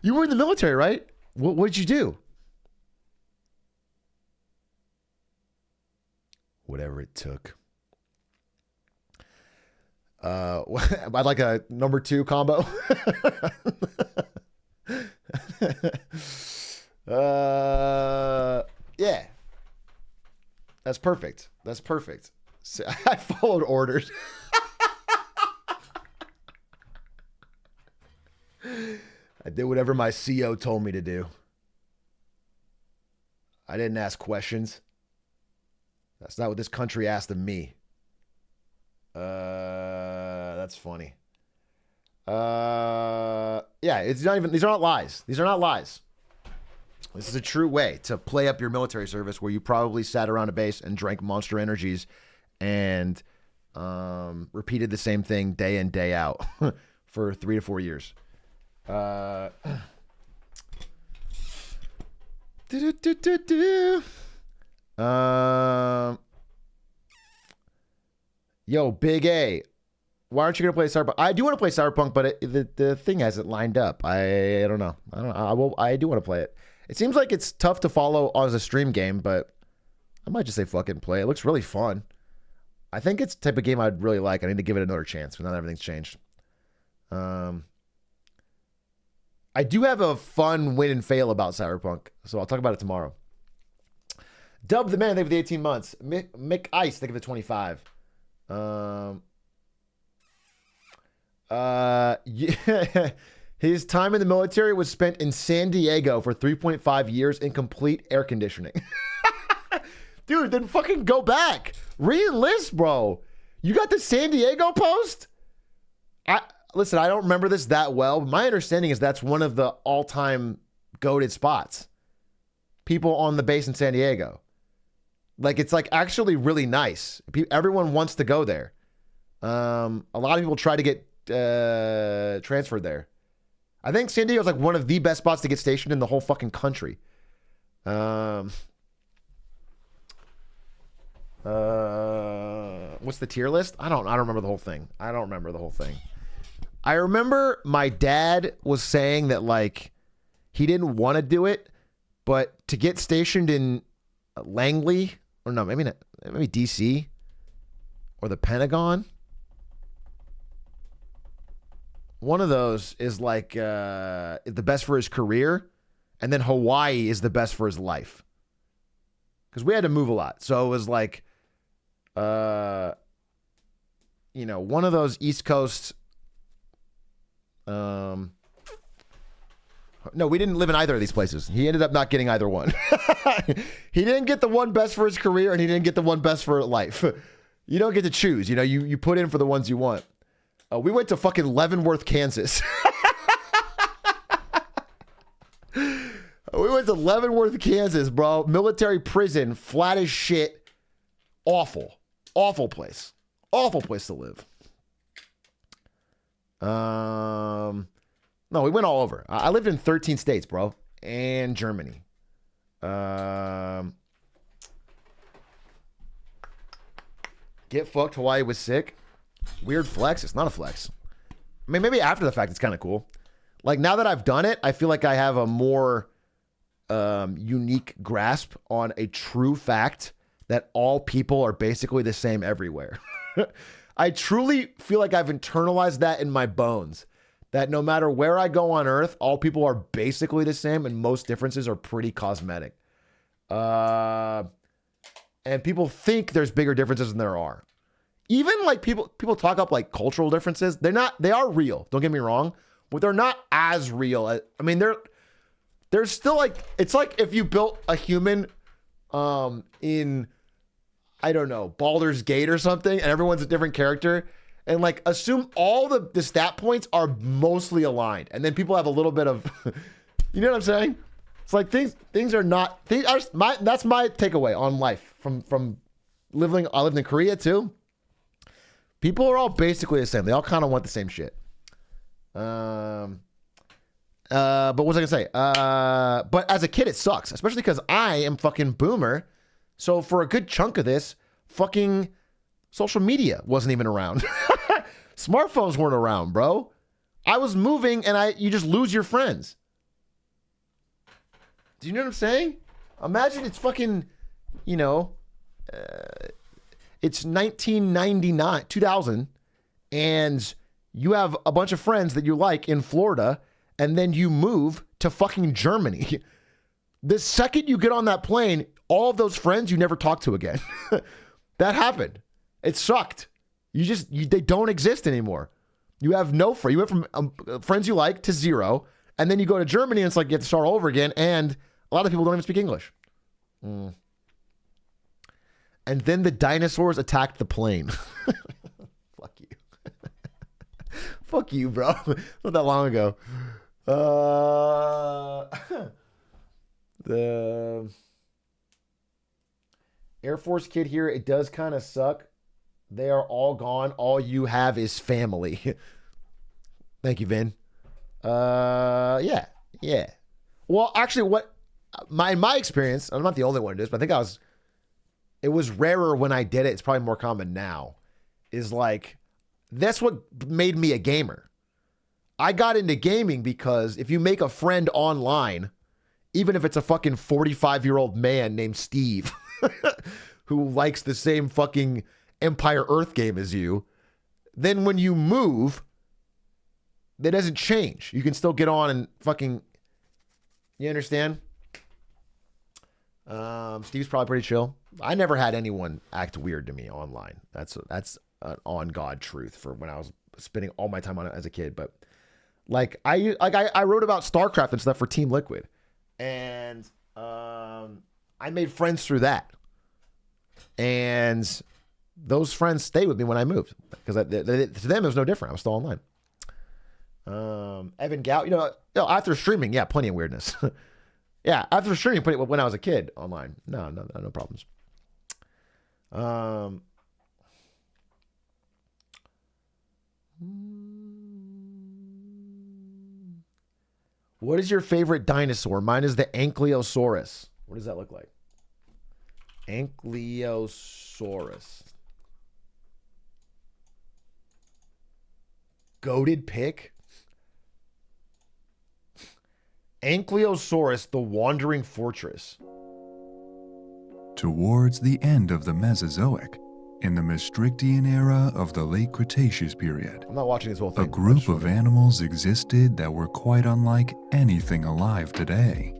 Speaker 1: You were in the military, right? What did you do? Whatever it took. I'd like a number 2 combo. Yeah. That's perfect. So I followed orders. I did whatever my CO told me to do. I didn't ask questions. That's not what this country asked of me. That's funny. Yeah, it's not even, these are not lies. This is a true way to play up your military service where you probably sat around a base and drank Monster Energies and repeated the same thing day in, day out for 3 to 4 years. Yo, Big A, why aren't you gonna play Cyberpunk? I do want to play Cyberpunk, but the thing hasn't lined up. I don't know. I do want to play it. It seems like it's tough to follow as a stream game, but I might just say fuck it and play. It looks really fun. I think it's the type of game I'd really like. I need to give it another chance, but not everything's changed. I do have a fun win and fail about Cyberpunk, so I'll talk about it tomorrow. Dub the man, thank you for the 18 months. Mick Ice, thank you for the 25. Yeah. His time in the military was spent in San Diego for 3.5 years in complete air conditioning. Dude, then fucking go back. Re-enlist, bro. You got the San Diego post? listen, I don't remember this that well, but my understanding is that's one of the all-time goated spots. People on the base in San Diego. Like, it's like actually really nice. Everyone wants to go there. A lot of people try to get transferred there. I think San Diego is like one of the best spots to get stationed in the whole fucking country. What's the tier list? I don't remember the whole thing. I remember my dad was saying that like he didn't want to do it, but to get stationed in Langley, or no, maybe not, maybe DC or the Pentagon. One of those is like the best for his career, and then Hawaii is the best for his life. Because we had to move a lot. So it was like, one of those East Coast. No, we didn't live in either of these places. He ended up not getting either one. He didn't get the one best for his career, and he didn't get the one best for life. You don't get to choose. You put in for the ones you want. We went to fucking Leavenworth, Kansas. We went to Leavenworth, Kansas, bro. Military prison, flat as shit. Awful. Awful place. Awful place to live. No, we went all over. I lived in 13 states, bro. And Germany. Get fucked, Hawaii was sick. Weird flex. It's not a flex. I mean, maybe after the fact, it's kind of cool. Like, now that I've done it, I feel like I have a more unique grasp on a true fact that all people are basically the same everywhere. I truly feel like I've internalized that in my bones, that no matter where I go on Earth, all people are basically the same, and most differences are pretty cosmetic. And people think there's bigger differences than there are. Even like people talk up like cultural differences. They are real. Don't get me wrong, but they're not as real. I mean, they're still like, it's like if you built a human in, I don't know, Baldur's Gate or something, and everyone's a different character, and like assume all the stat points are mostly aligned, and then people have a little bit of, you know what I'm saying? It's like things are not, that's my takeaway on life from living. I lived in Korea too. People are all basically the same. They all kind of want the same shit. But what was I gonna say? But as a kid, it sucks, especially because I am fucking boomer. So for a good chunk of this, fucking social media wasn't even around. Smartphones weren't around, bro. I was moving, and you just lose your friends. Do you know what I'm saying? Imagine it's fucking, it's 1999, 2000, and you have a bunch of friends that you like in Florida, and then you move to fucking Germany. The second you get on that plane, all of those friends you never talk to again. That happened. It sucked. They don't exist anymore. You have no friends. You went from friends you like to zero, and then you go to Germany, and it's like you have to start all over again, and a lot of people don't even speak English. And then the dinosaurs attacked the plane. Fuck you. Fuck you, bro. Not that long ago. The Air Force kid here, it does kind of suck. They are all gone. All you have is family. Thank you, Vin. Yeah. Well, actually, in my experience, I'm not the only one to do this, but I think it was rarer when I did it. It's probably more common now. Is like, that's what made me a gamer. I got into gaming because if you make a friend online, even if it's a fucking 45-year-old man named Steve who likes the same fucking Empire Earth game as you, then when you move, that doesn't change. You can still get on and fucking, you understand? Steve's probably pretty chill. I never had anyone act weird to me online. That's an on God truth for when I was spending all my time on it as a kid. But like I wrote about StarCraft and stuff for Team Liquid, and I made friends through that, and those friends stayed with me when I moved because to them it was no different. I was still online. Evan Gow, after streaming, yeah, plenty of weirdness. Yeah, after streaming, when I was a kid online, no problems. What is your favorite dinosaur? Mine is the Ankylosaurus. What does that look like? Ankylosaurus. Goated pick? Ankylosaurus, the Wandering Fortress.
Speaker 3: Towards the end of the Mesozoic, in the Maastrichtian era of the late Cretaceous period,
Speaker 1: I'm not watching this whole thing.
Speaker 3: a group of animals existed that were quite unlike anything alive today.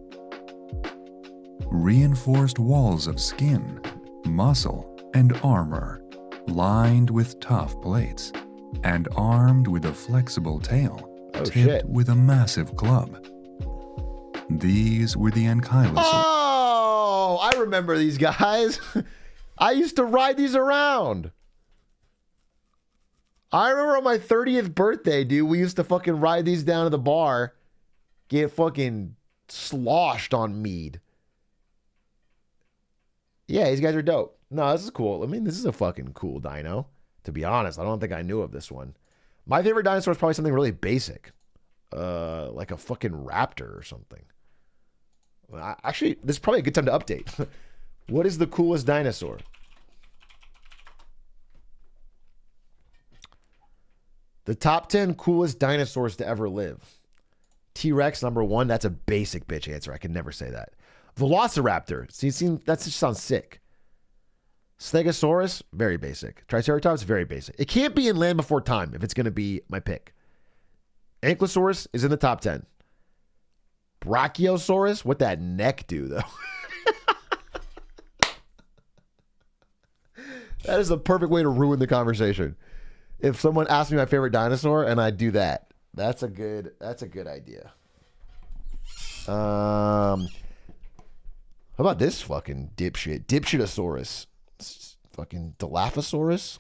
Speaker 3: Reinforced walls of skin, muscle, and armor, lined with tough plates, and armed with a flexible tail, tipped with a massive club. These were the ankylosaurs.
Speaker 1: Oh, I remember these guys. I used to ride these around. I remember on my 30th birthday, dude, we used to fucking ride these down to the bar, get fucking sloshed on mead. Yeah, these guys are dope. No, this is cool. I mean, this is a fucking cool dino. To be honest, I don't think I knew of this one. My favorite dinosaur is probably something really basic. Like a fucking raptor or something. Actually, this is probably a good time to update. What is the coolest dinosaur? The top 10 coolest dinosaurs to ever live. T-Rex, number 1. That's a basic bitch answer. I can never say that. Velociraptor. See, that just sounds sick. Stegosaurus, very basic. Triceratops, very basic. It can't be in Land Before Time if it's going to be my pick. Ankylosaurus is in the top 10. Brachiosaurus, what that neck do, though? That is the perfect way to ruin the conversation. If someone asks me my favorite dinosaur and I do that, that's a good idea. How about this fucking dipshit? Dipshitosaurus. Fucking Dilophosaurus.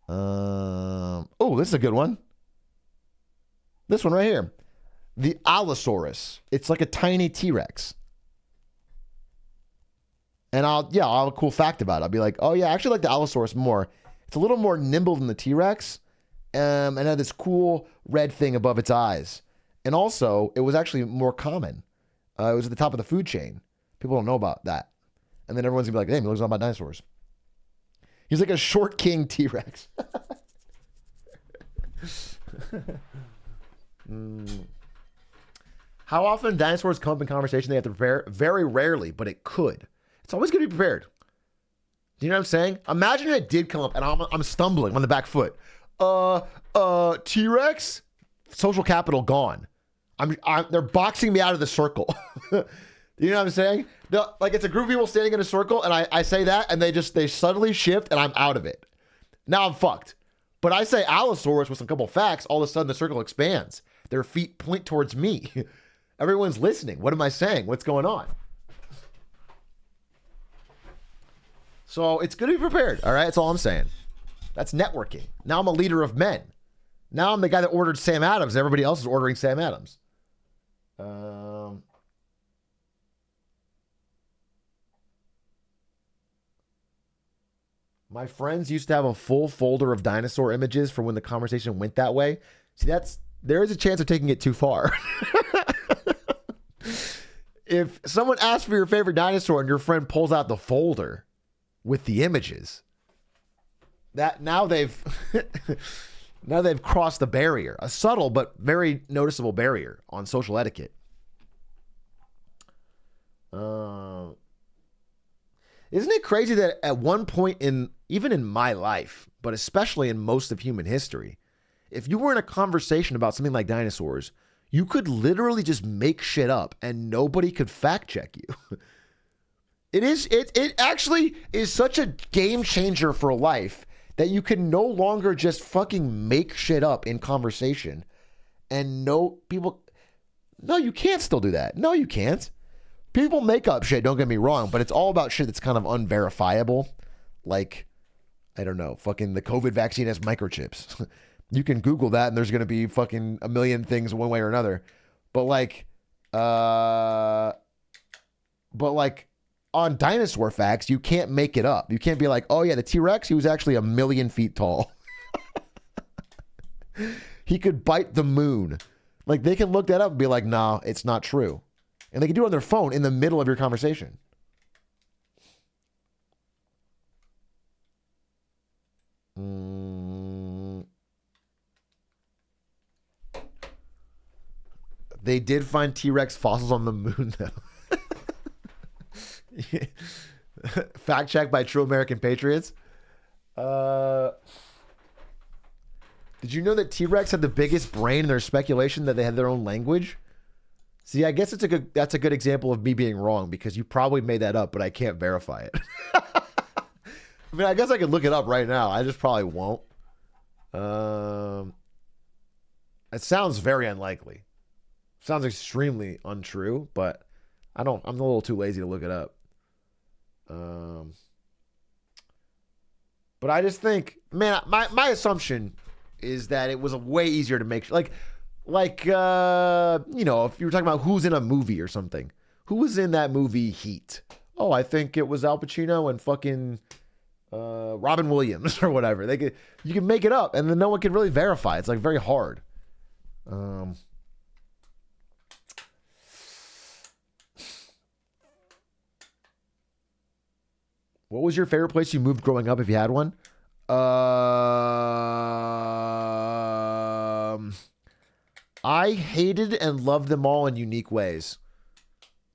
Speaker 1: Oh, this is a good one. This one right here. The Allosaurus. It's like a tiny T-Rex. And I'll have a cool fact about it. I'll be like, oh yeah, I actually like the Allosaurus more. It's a little more nimble than the T-Rex. And had this cool red thing above its eyes. And also, it was actually more common. It was at the top of the food chain. People don't know about that. And then everyone's gonna be like, hey, he looks about dinosaurs. He's like a short king T-Rex. How often dinosaurs come up in conversation they have to prepare? Very rarely, but it could. It's always going to be prepared. Do you know what I'm saying? Imagine if it did come up and I'm stumbling on the back foot. T-Rex? Social capital gone. They're boxing me out of the circle. You know what I'm saying? Like it's a group of people standing in a circle and I say that and they subtly shift and I'm out of it. Now I'm fucked. But I say Allosaurus with some couple facts, all of a sudden the circle expands. Their feet point towards me. Everyone's listening. What am I saying? What's going on? So it's good to be prepared. All right. That's all I'm saying. That's networking. Now I'm a leader of men. Now I'm the guy that ordered Sam Adams. Everybody else is ordering Sam Adams. My friends used to have a full folder of dinosaur images for when the conversation went that way. See, there is a chance of taking it too far. If someone asks for your favorite dinosaur and your friend pulls out the folder with the images, that now they've crossed the barrier, a subtle but very noticeable barrier on social etiquette. Isn't it crazy that at one point even in my life, but especially in most of human history, if you were in a conversation about something like dinosaurs, you could literally just make shit up and nobody could fact check you. It actually is such a game changer for life that you can no longer just fucking make shit up in conversation and no, you can't still do that. No, you can't. People make up shit, don't get me wrong, but it's all about shit that's kind of unverifiable. Like, I don't know, fucking the COVID vaccine has microchips. You can Google that and there's going to be fucking a million things one way or another. But like on dinosaur facts, you can't make it up. You can't be like, oh yeah, the T-Rex, he was actually 1,000,000 feet tall. He could bite the moon. Like, they can look that up and be like, nah, it's not true. And they can do it on their phone in the middle of your conversation. They did find T-Rex fossils on the moon, though. Fact check by True American Patriots. Did you know that T-Rex had the biggest brain, and there's speculation that they had their own language? See, I guess that's a good example of me being wrong, because you probably made that up, but I can't verify it. I mean, I guess I could look it up right now. I just probably won't. It sounds very unlikely. Sounds extremely untrue, but I'm a little too lazy to look it up. But I just think, man, my assumption is that it was way easier to make, like you know, if you were talking about who's in a movie or something, who was in that movie Heat? Oh, I think it was Al Pacino and fucking Robin Williams or whatever. You can make it up, and then no one can really verify. It's like very hard. What was your favorite place you moved growing up, if you had one? I hated and loved them all in unique ways.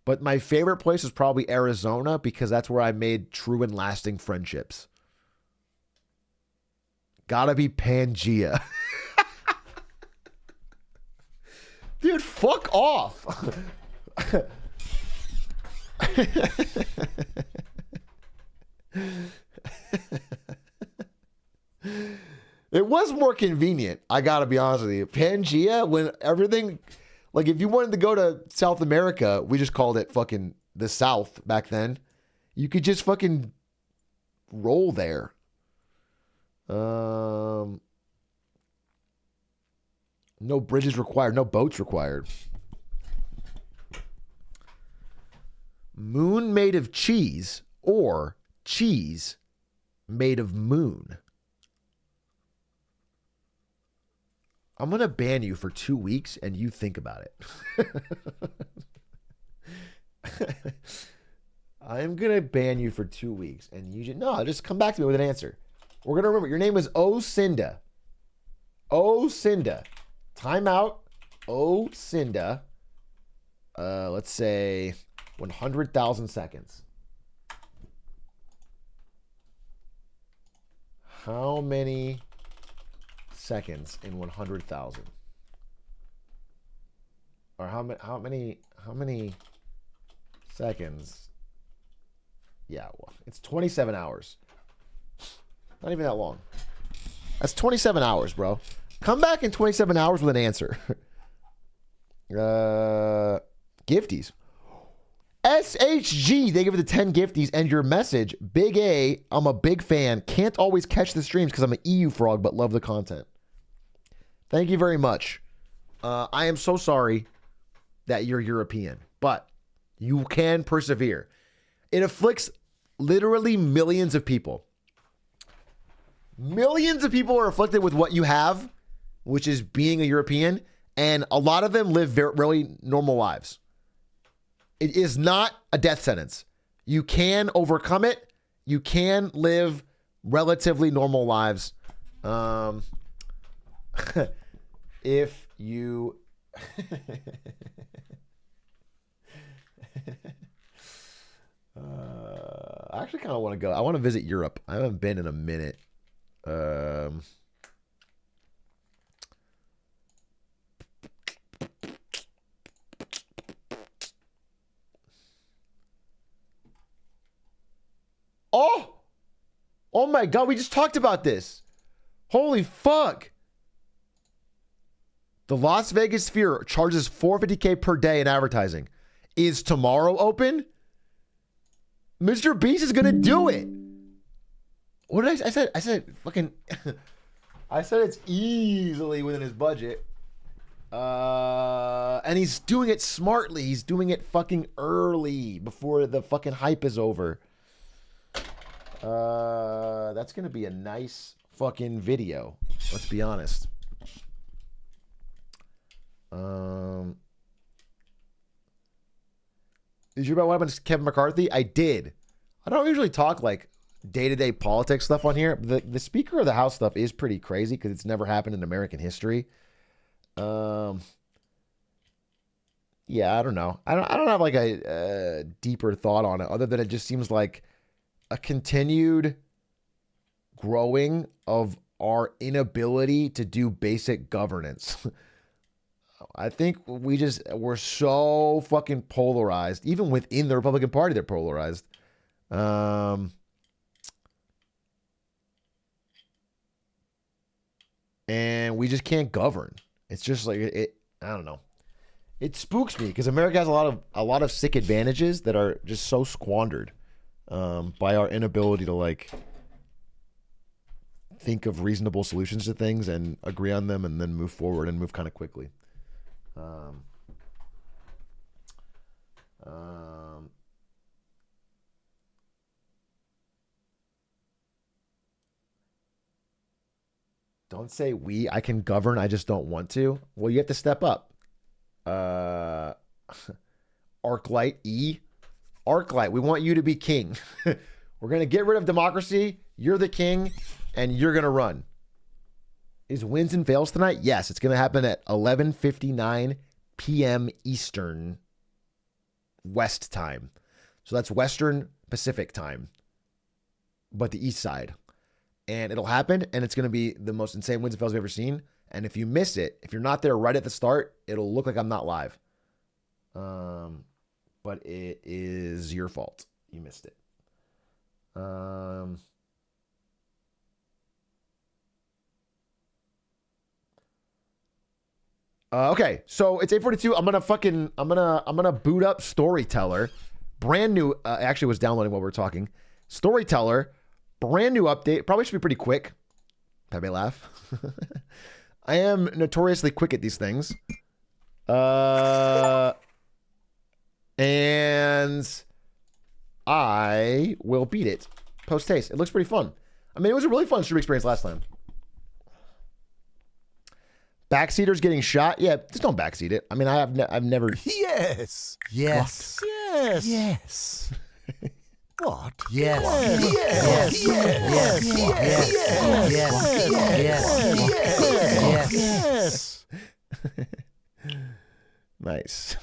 Speaker 1: But my favorite place was probably Arizona, because that's where I made true and lasting friendships. Gotta be Pangea. Dude, fuck off. It was more convenient, I gotta be honest with you. Pangea, when everything, like if you wanted to go to South America, we just called it fucking the South back then. You could just fucking roll there. No bridges required, no boats required. Moon made of cheese or cheese made of moon. I'm going to ban you for 2 weeks and you think about it. I'm going to ban you for 2 weeks and you just come back to me with an answer. We're going to remember your name was Ocinda. Ocinda. Time out. Ocinda. Let's say 100,000 seconds. How many seconds in 100,000? Or how many seconds? Yeah, well, it's 27 hours. Not even that long. That's 27 hours, bro. Come back in 27 hours with an answer. Gifties. SHG, they give it the 10 gifties, and your message, Big A, I'm a big fan. Can't always catch the streams because I'm an EU frog, but love the content. Thank you very much. I am so sorry that you're European, but you can persevere. It afflicts literally millions of people. Millions of people are afflicted with what you have, which is being a European, and a lot of them live really normal lives. It is not a death sentence. You can overcome it. You can live relatively normal lives. If you... I actually kind of want to go. I want to visit Europe. I haven't been in a minute. Oh my God, we just talked about this. Holy fuck. The Las Vegas Sphere charges $450K per day in advertising. Is tomorrow open? Mr. Beast is going to do it. What did I said fucking I said it's easily within his budget. And he's doing it smartly. He's doing it fucking early before the fucking hype is over. That's gonna be a nice fucking video. Let's be honest. Did you hear about what happened to Kevin McCarthy? I did. I don't usually talk like day-to-day politics stuff on here. The Speaker of the House stuff is pretty crazy because it's never happened in American history. Yeah, I don't know. I don't have like a deeper thought on it other than it just seems like a continued growing of our inability to do basic governance. I think we're so fucking polarized. Even within the Republican Party, they're polarized. And we just can't govern. It's just like it. I don't know. It spooks me because America has a lot of sick advantages that are just so squandered by our inability to like think of reasonable solutions to things and agree on them and then move forward and move kind of quickly. Don't say we. I can govern. I just don't want to. Well, you have to step up. Arclight E. Arclight, we want you to be king. We're going to get rid of democracy. You're the king, and you're going to run. Is wins and fails tonight? Yes, it's going to happen at 11:59 p.m. Eastern West time. So that's Western Pacific time, but the East side. And it'll happen, and it's going to be the most insane wins and fails we've ever seen. And if you miss it, if you're not there right at the start, it'll look like I'm not live. But it is your fault. You missed it. Okay, so it's 8:42. I'm gonna boot up Storyteller. Brand new. Actually, was downloading while we were talking. Storyteller, brand new update. Probably should be pretty quick. That may laugh. I am notoriously quick at these things. And I will beat it post haste. It looks pretty fun. I mean, it was a really fun stream experience last time. Backseaters getting shot? Yeah, just don't backseat it. I mean, I've never.
Speaker 4: Yes.
Speaker 5: Yes.
Speaker 4: Yes.
Speaker 5: Yes.
Speaker 4: What?
Speaker 5: Yes.
Speaker 4: Yes.
Speaker 5: Yes. Yes. Yes.
Speaker 4: Yes.
Speaker 1: Nice.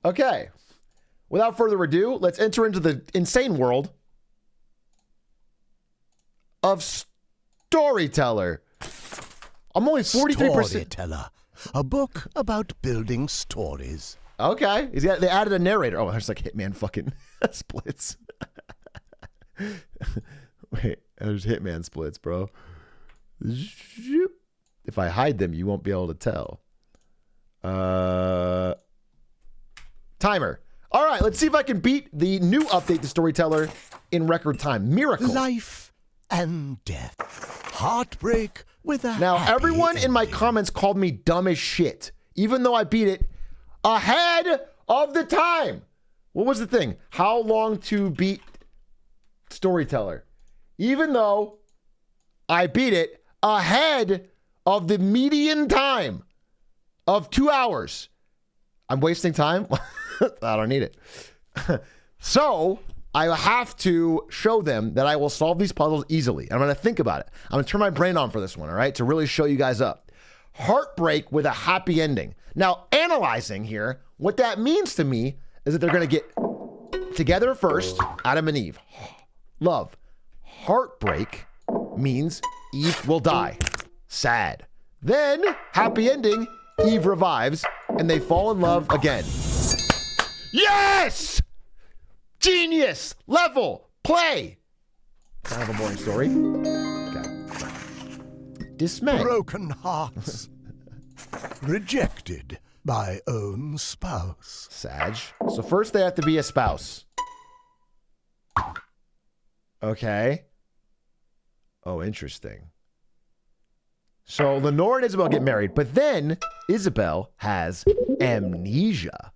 Speaker 1: Okay. Without further ado, let's enter into the insane world of Storyteller. I'm only 43%.
Speaker 4: Storyteller, a book about building stories.
Speaker 1: Okay. They added a narrator. Oh, there's like Hitman fucking splits. Wait, there's Hitman splits, bro. If I hide them, you won't be able to tell. Timer. All right, let's see if I can beat the new update to Storyteller in record time. Miracle.
Speaker 4: Life and death. Heartbreak with a
Speaker 1: Now,
Speaker 4: happy
Speaker 1: everyone in my
Speaker 4: ending.
Speaker 1: comments called me dumb as shit, even though I beat it ahead of the time. What was the thing? How long to beat Storyteller? Even though I beat it ahead of the median time of 2 hours. I'm wasting time? I don't need it. So I have to show them that I will solve these puzzles easily. I'm going to think about it. I'm going to turn my brain on for this one, all right, to really show you guys up. Heartbreak with a happy ending. Now, analyzing here, what that means to me is that they're going to get together first, Adam and Eve. Love. Heartbreak means Eve will die. Sad. Then, happy ending, Eve revives, and they fall in love again. Yes! Genius! Level! Play! Kind of a boring story. Okay. Dismay.
Speaker 4: Broken hearts. Rejected by own spouse.
Speaker 1: Sag. So first they have to be a spouse. Okay. Oh, interesting. So Lenore and Isabel get married, but then Isabel has amnesia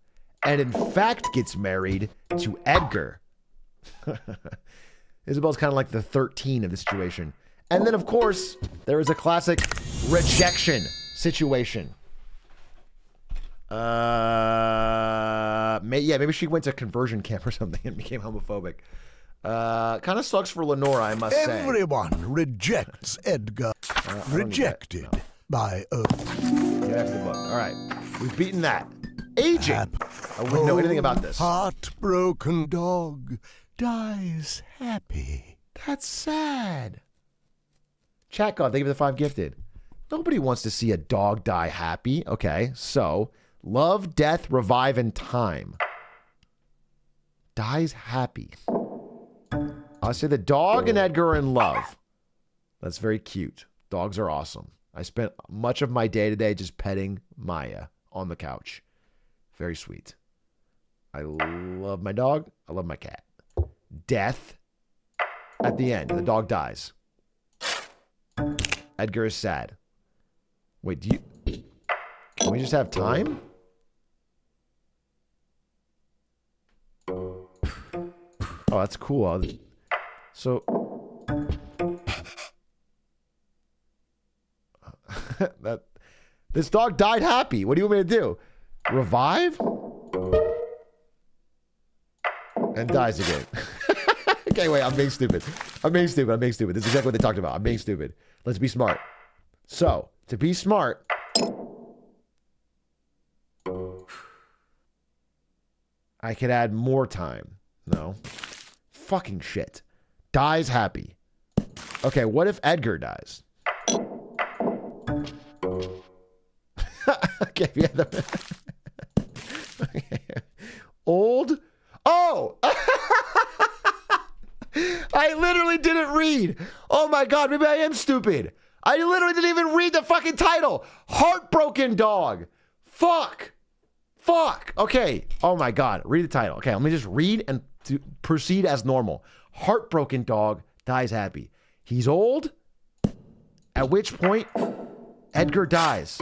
Speaker 1: and in fact gets married to Edgar. Isabel's kind of like the 13 of the situation. And then, of course, there is a classic rejection situation. Maybe she went to conversion camp or something and became homophobic. Kind of sucks for Lenora, I must say.
Speaker 4: Everyone rejects Edgar. Rejected by Earth.
Speaker 1: Get back to the book. All right. We've beaten that. Aging. I wouldn't know anything about this.
Speaker 4: Heartbroken dog dies happy.
Speaker 1: That's sad. Chat God, thank you for the 5 gifted. Nobody wants to see a dog die happy. Okay, so love, death, revive, and time. Dies happy. I'll say the dog and Edgar are in love. That's very cute. Dogs are awesome. I spent much of my day today just petting Maya on the couch. Very sweet. I love my dog. I love my cat. Death. At the end, the dog dies. Edgar is sad. Wait, can we just have time? Oh, that's cool. So this dog died happy. What do you want me to do? Revive? And dies again. Okay, wait, I'm being stupid. This is exactly what they talked about. I'm being stupid. Let's be smart. So, to be smart, I could add more time. No. Fucking shit. Dies happy. Okay, what if Edgar dies? Okay, yeah. Okay. Old. Oh! I literally didn't read. Oh my God, maybe I am stupid. I literally didn't even read the fucking title. Heartbroken dog. Fuck. Okay. Oh my God. Read the title. Okay, let me just read and proceed as normal. Heartbroken dog dies happy. He's old. At which point, Edgar dies.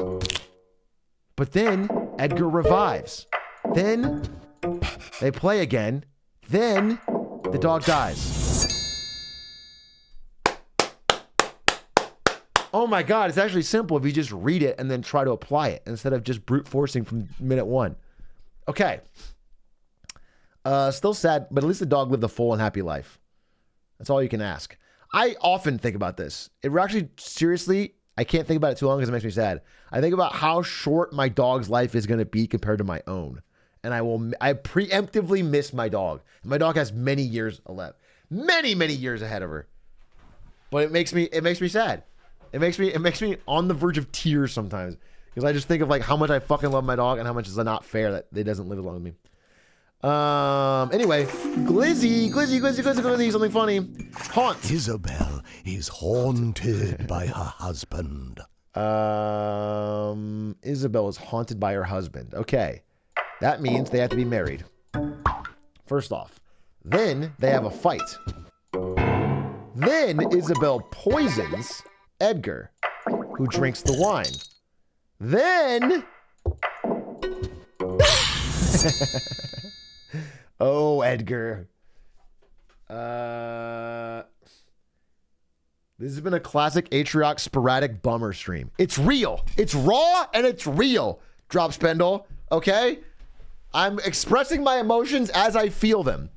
Speaker 1: But then Edgar revives. Then they play again. Then the dog dies. Oh my God, it's actually simple if you just read it and then try to apply it instead of just brute forcing from minute 1. Okay. Still sad, but at least the dog lived a full and happy life. That's all you can ask. I often think about this. It actually, seriously, I can't think about it too long because it makes me sad. I think about how short my dog's life is going to be compared to my own. And I preemptively miss my dog. My dog has many years left. Many, many years ahead of her. But it makes me sad. It makes me on the verge of tears sometimes. Because I just think of like how much I fucking love my dog and how much is not fair that it doesn't live as long as me. Anyway, Glizzy, something funny. Haunt.
Speaker 4: Isabel is haunted by her husband.
Speaker 1: Isabel is haunted by her husband. Okay. That means they have to be married. First off. Then they have a fight. Then Isabel poisons Edgar, who drinks the wine. Then... Oh, Edgar. This has been a classic Atrioc sporadic bummer stream. It's real. It's raw and it's real. Drop Spindle. Okay? I'm expressing my emotions as I feel them.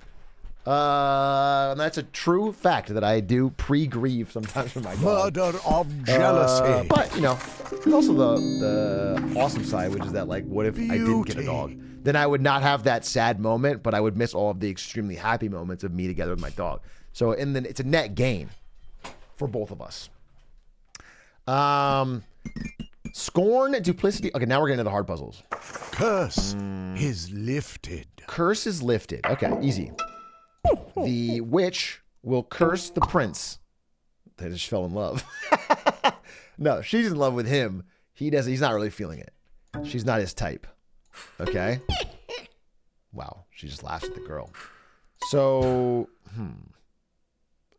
Speaker 1: And that's a true fact that I do pre-grieve sometimes for my dog.
Speaker 4: Murder of jealousy.
Speaker 1: But, you know, there's also the awesome side, which is that, like, what if I didn't get a dog? Then I would not have that sad moment, but I would miss all of the extremely happy moments of me together with my dog. So, and then it's a net gain for both of us. Scorn, duplicity. Okay, now we're getting into the hard puzzles.
Speaker 4: Curse is lifted.
Speaker 1: Curse is lifted. Okay, easy. The witch will curse the prince. They just fell in love. No, she's in love with him. He's not really feeling it. She's not his type. Okay. Wow, she just laughs at the girl. So,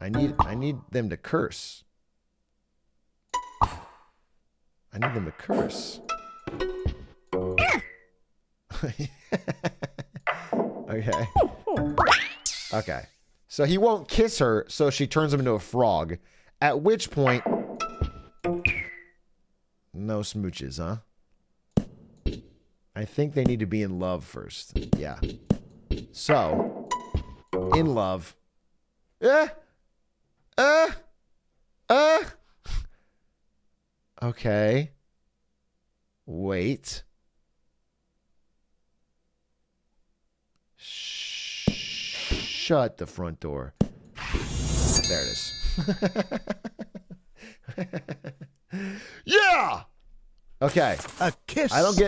Speaker 1: I need them to curse. I need them to curse. Okay. Okay. So he won't kiss her, so she turns him into a frog. At which point... No smooches, huh? I think they need to be in love first. Yeah. So, in love. Okay. Wait. Shut the front door. There it is. Yeah! Okay.
Speaker 4: A kiss.
Speaker 1: I don't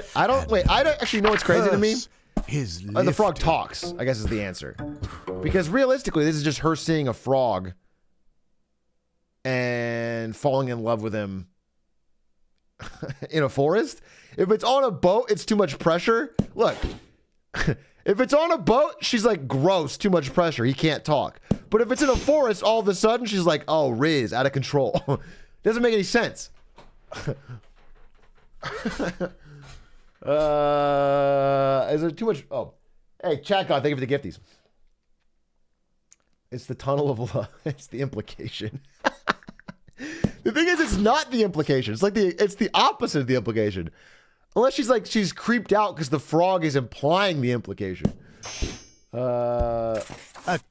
Speaker 1: actually know what's crazy to me.
Speaker 4: His
Speaker 1: The frog talks, I guess is the answer. Because realistically, this is just her seeing a frog and falling in love with him in a forest. If it's on a boat, it's too much pressure. Look, if it's on a boat, she's like, gross, too much pressure. He can't talk. But if it's in a forest, all of a sudden, she's like, oh, Riz, out of control. Doesn't make any sense. Is there too much? Oh, hey, chat god, thank you for the gifties. It's the tunnel of love. It's the implication. The thing is, it's not the implication. It's like it's the opposite of the implication. Unless she's creeped out because the frog is implying the implication.
Speaker 4: A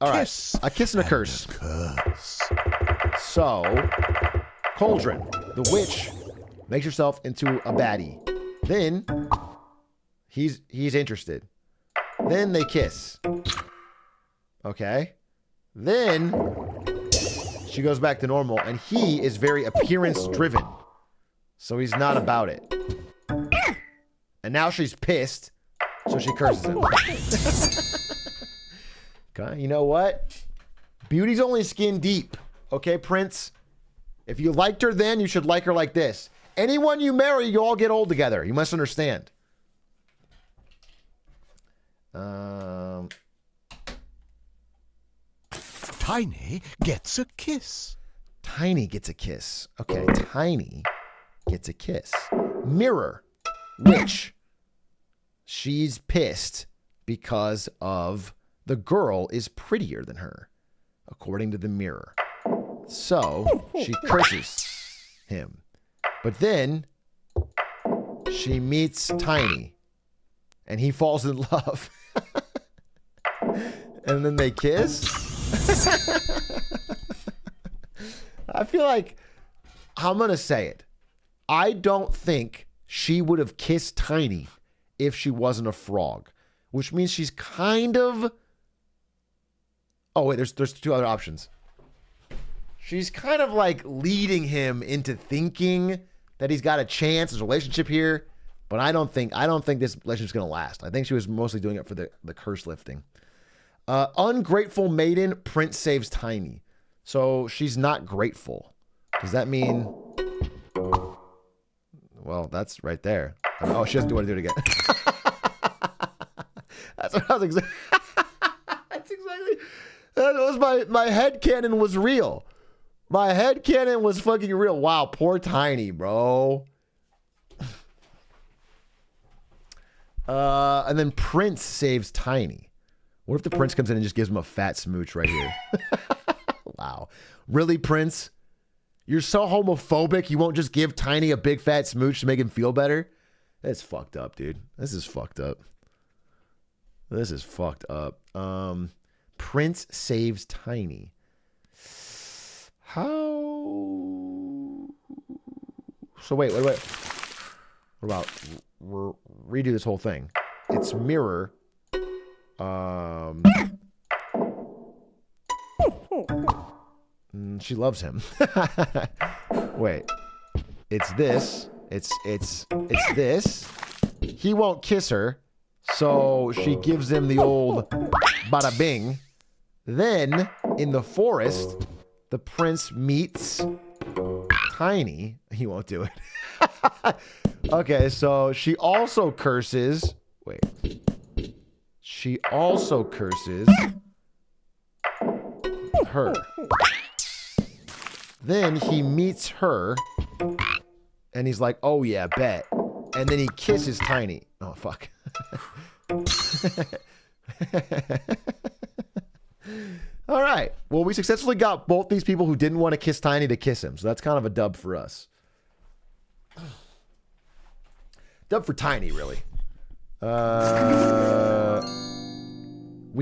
Speaker 4: kiss.
Speaker 1: Right. A kiss and a curse. So, Cauldron, the witch, makes herself into a baddie. Then he's interested. Then they kiss. Okay. Then she goes back to normal, and he is very appearance driven. So he's not about it. And now she's pissed, so she curses him. Okay, you know what? Beauty's only skin deep. Okay, Prince? If you liked her then, you should like her like this. Anyone you marry, you all get old together. You must understand.
Speaker 4: Tiny gets a kiss.
Speaker 1: Tiny gets a kiss. Okay, Tiny gets a kiss. Mirror, which she's pissed because of the girl is prettier than her, according to the mirror. So she curses him. But then she meets Tiny and he falls in love. And then they kiss. I feel like I'm going to say it. I don't think she would have kissed Tiny if she wasn't a frog, which means she's kind of... Oh, wait, there's two other options. She's kind of like leading him into thinking that he's got a chance, there's a relationship here, but I don't think this relationship's going to last. I think she was mostly doing it for the curse lifting. Ungrateful maiden, Prince saves Tiny. So she's not grateful. Does that mean... Well, that's right there. Oh, she doesn't want to do it again. That's what I was exactly... That's exactly... That was my headcanon was real. My headcanon was fucking real. Wow, poor Tiny, bro. And then Prince saves Tiny. What if the Prince comes in and just gives him a fat smooch right here? Wow. Really, Prince? You're so homophobic, you won't just give Tiny a big fat smooch to make him feel better? That's fucked up, dude. This is fucked up. This is fucked up. Prince saves Tiny. How? So wait. What about redo this whole thing? It's mirror. She loves him. Wait. It's this. It's this. He won't kiss her, so she gives him the old bada bing. Then in the forest, the prince meets Tiny. He won't do it. Okay, so she also curses. Wait. She also curses her. Then he meets her And he's like, oh yeah, bet. And then he kisses Tiny. Oh, fuck. All right. Well, we successfully got both these people who didn't want to kiss Tiny to kiss him. So that's kind of a dub for us. Dub for Tiny, really. We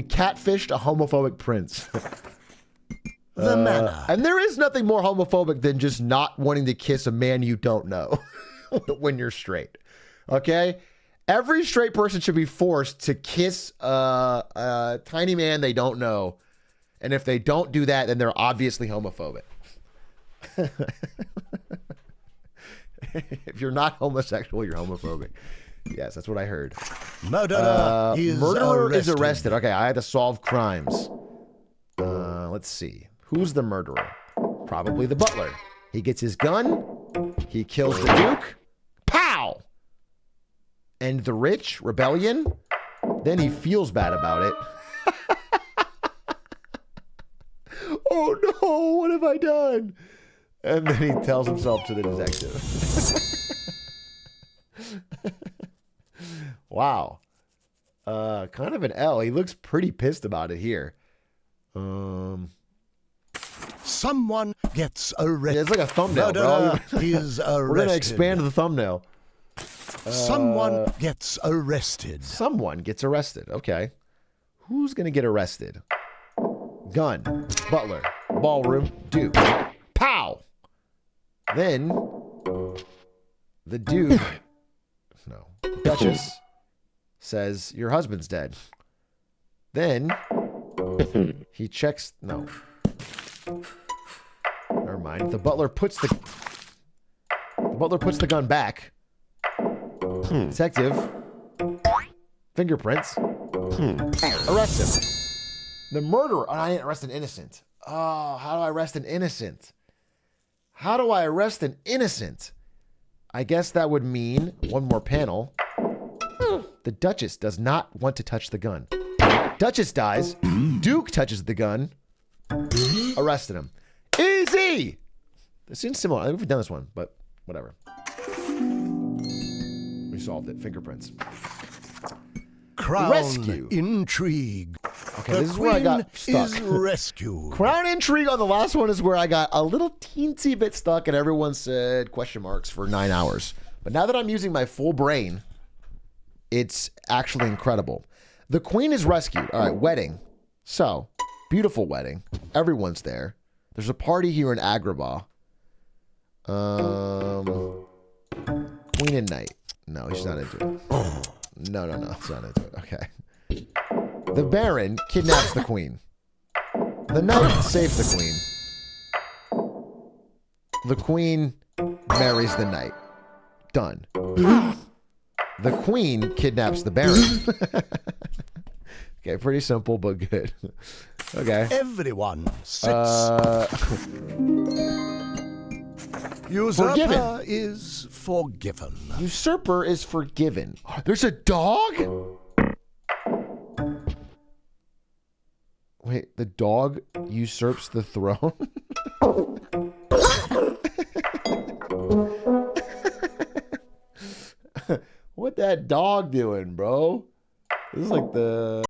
Speaker 1: catfished a homophobic prince.
Speaker 4: The manner.
Speaker 1: And there is nothing more homophobic than just not wanting to kiss a man you don't know when you're straight. Okay? Every straight person should be forced to kiss a tiny man they don't know. And if they don't do that, then they're obviously homophobic. If you're not homosexual, you're homophobic. Yes, that's what I heard.
Speaker 4: Murderer
Speaker 1: is arrested. Okay, I had to solve crimes. Let's see. Who's the murderer? Probably the butler. He gets his gun. He kills the Duke. Pow! And the rich, rebellion. Then he feels bad about it. Oh no, what have I done? And then he tells himself to the detective. Wow. Kind of an L. He looks pretty pissed about it here.
Speaker 4: Someone gets arrested.
Speaker 1: It's like a thumbnail, bro.
Speaker 4: Is arrested.
Speaker 1: We're going to expand the thumbnail.
Speaker 4: Someone gets arrested.
Speaker 1: Someone gets arrested. Okay. Who's going to get arrested? Gun. Butler. Ballroom. Duke. Pow! Then, the Duke, no, Duchess says, your husband's dead. Then, he checks, no. Never mind. The butler puts the gun back. Detective. Fingerprints. Arrest him. The murderer. Oh, I didn't arrest an innocent. Oh, how do I arrest an innocent? How do I arrest an innocent? I guess that would mean one more panel. The Duchess does not want to touch the gun. Duchess dies. Duke touches the gun. Arrested him. Easy! This seems similar. I think we've done this one, but whatever. We solved it. Fingerprints.
Speaker 4: Crown
Speaker 1: Rescue.
Speaker 4: intrigue.
Speaker 1: Okay,
Speaker 4: The
Speaker 1: this is where I got
Speaker 4: queen
Speaker 1: stuck.
Speaker 4: is rescued.
Speaker 1: Crown intrigue on the last one is where I got a little teensy bit stuck and everyone said question marks for 9 hours. But now that I'm using my full brain, it's actually incredible. The queen is rescued. All right, wedding. So, beautiful wedding. Everyone's there. There's a party here in Agrabah. Queen and knight. No, she's not into it. No, it's not into it. Okay. The Baron kidnaps the queen. The knight saves the queen. The queen marries the knight. Done. The queen kidnaps the Baron. Okay, pretty simple, but good. Okay.
Speaker 4: Everyone sits. Usurper
Speaker 1: Forgiven.
Speaker 4: is forgiven.
Speaker 1: Usurper is forgiven. There's a dog? Wait, the dog usurps the throne? What that dog doing, bro? This is like the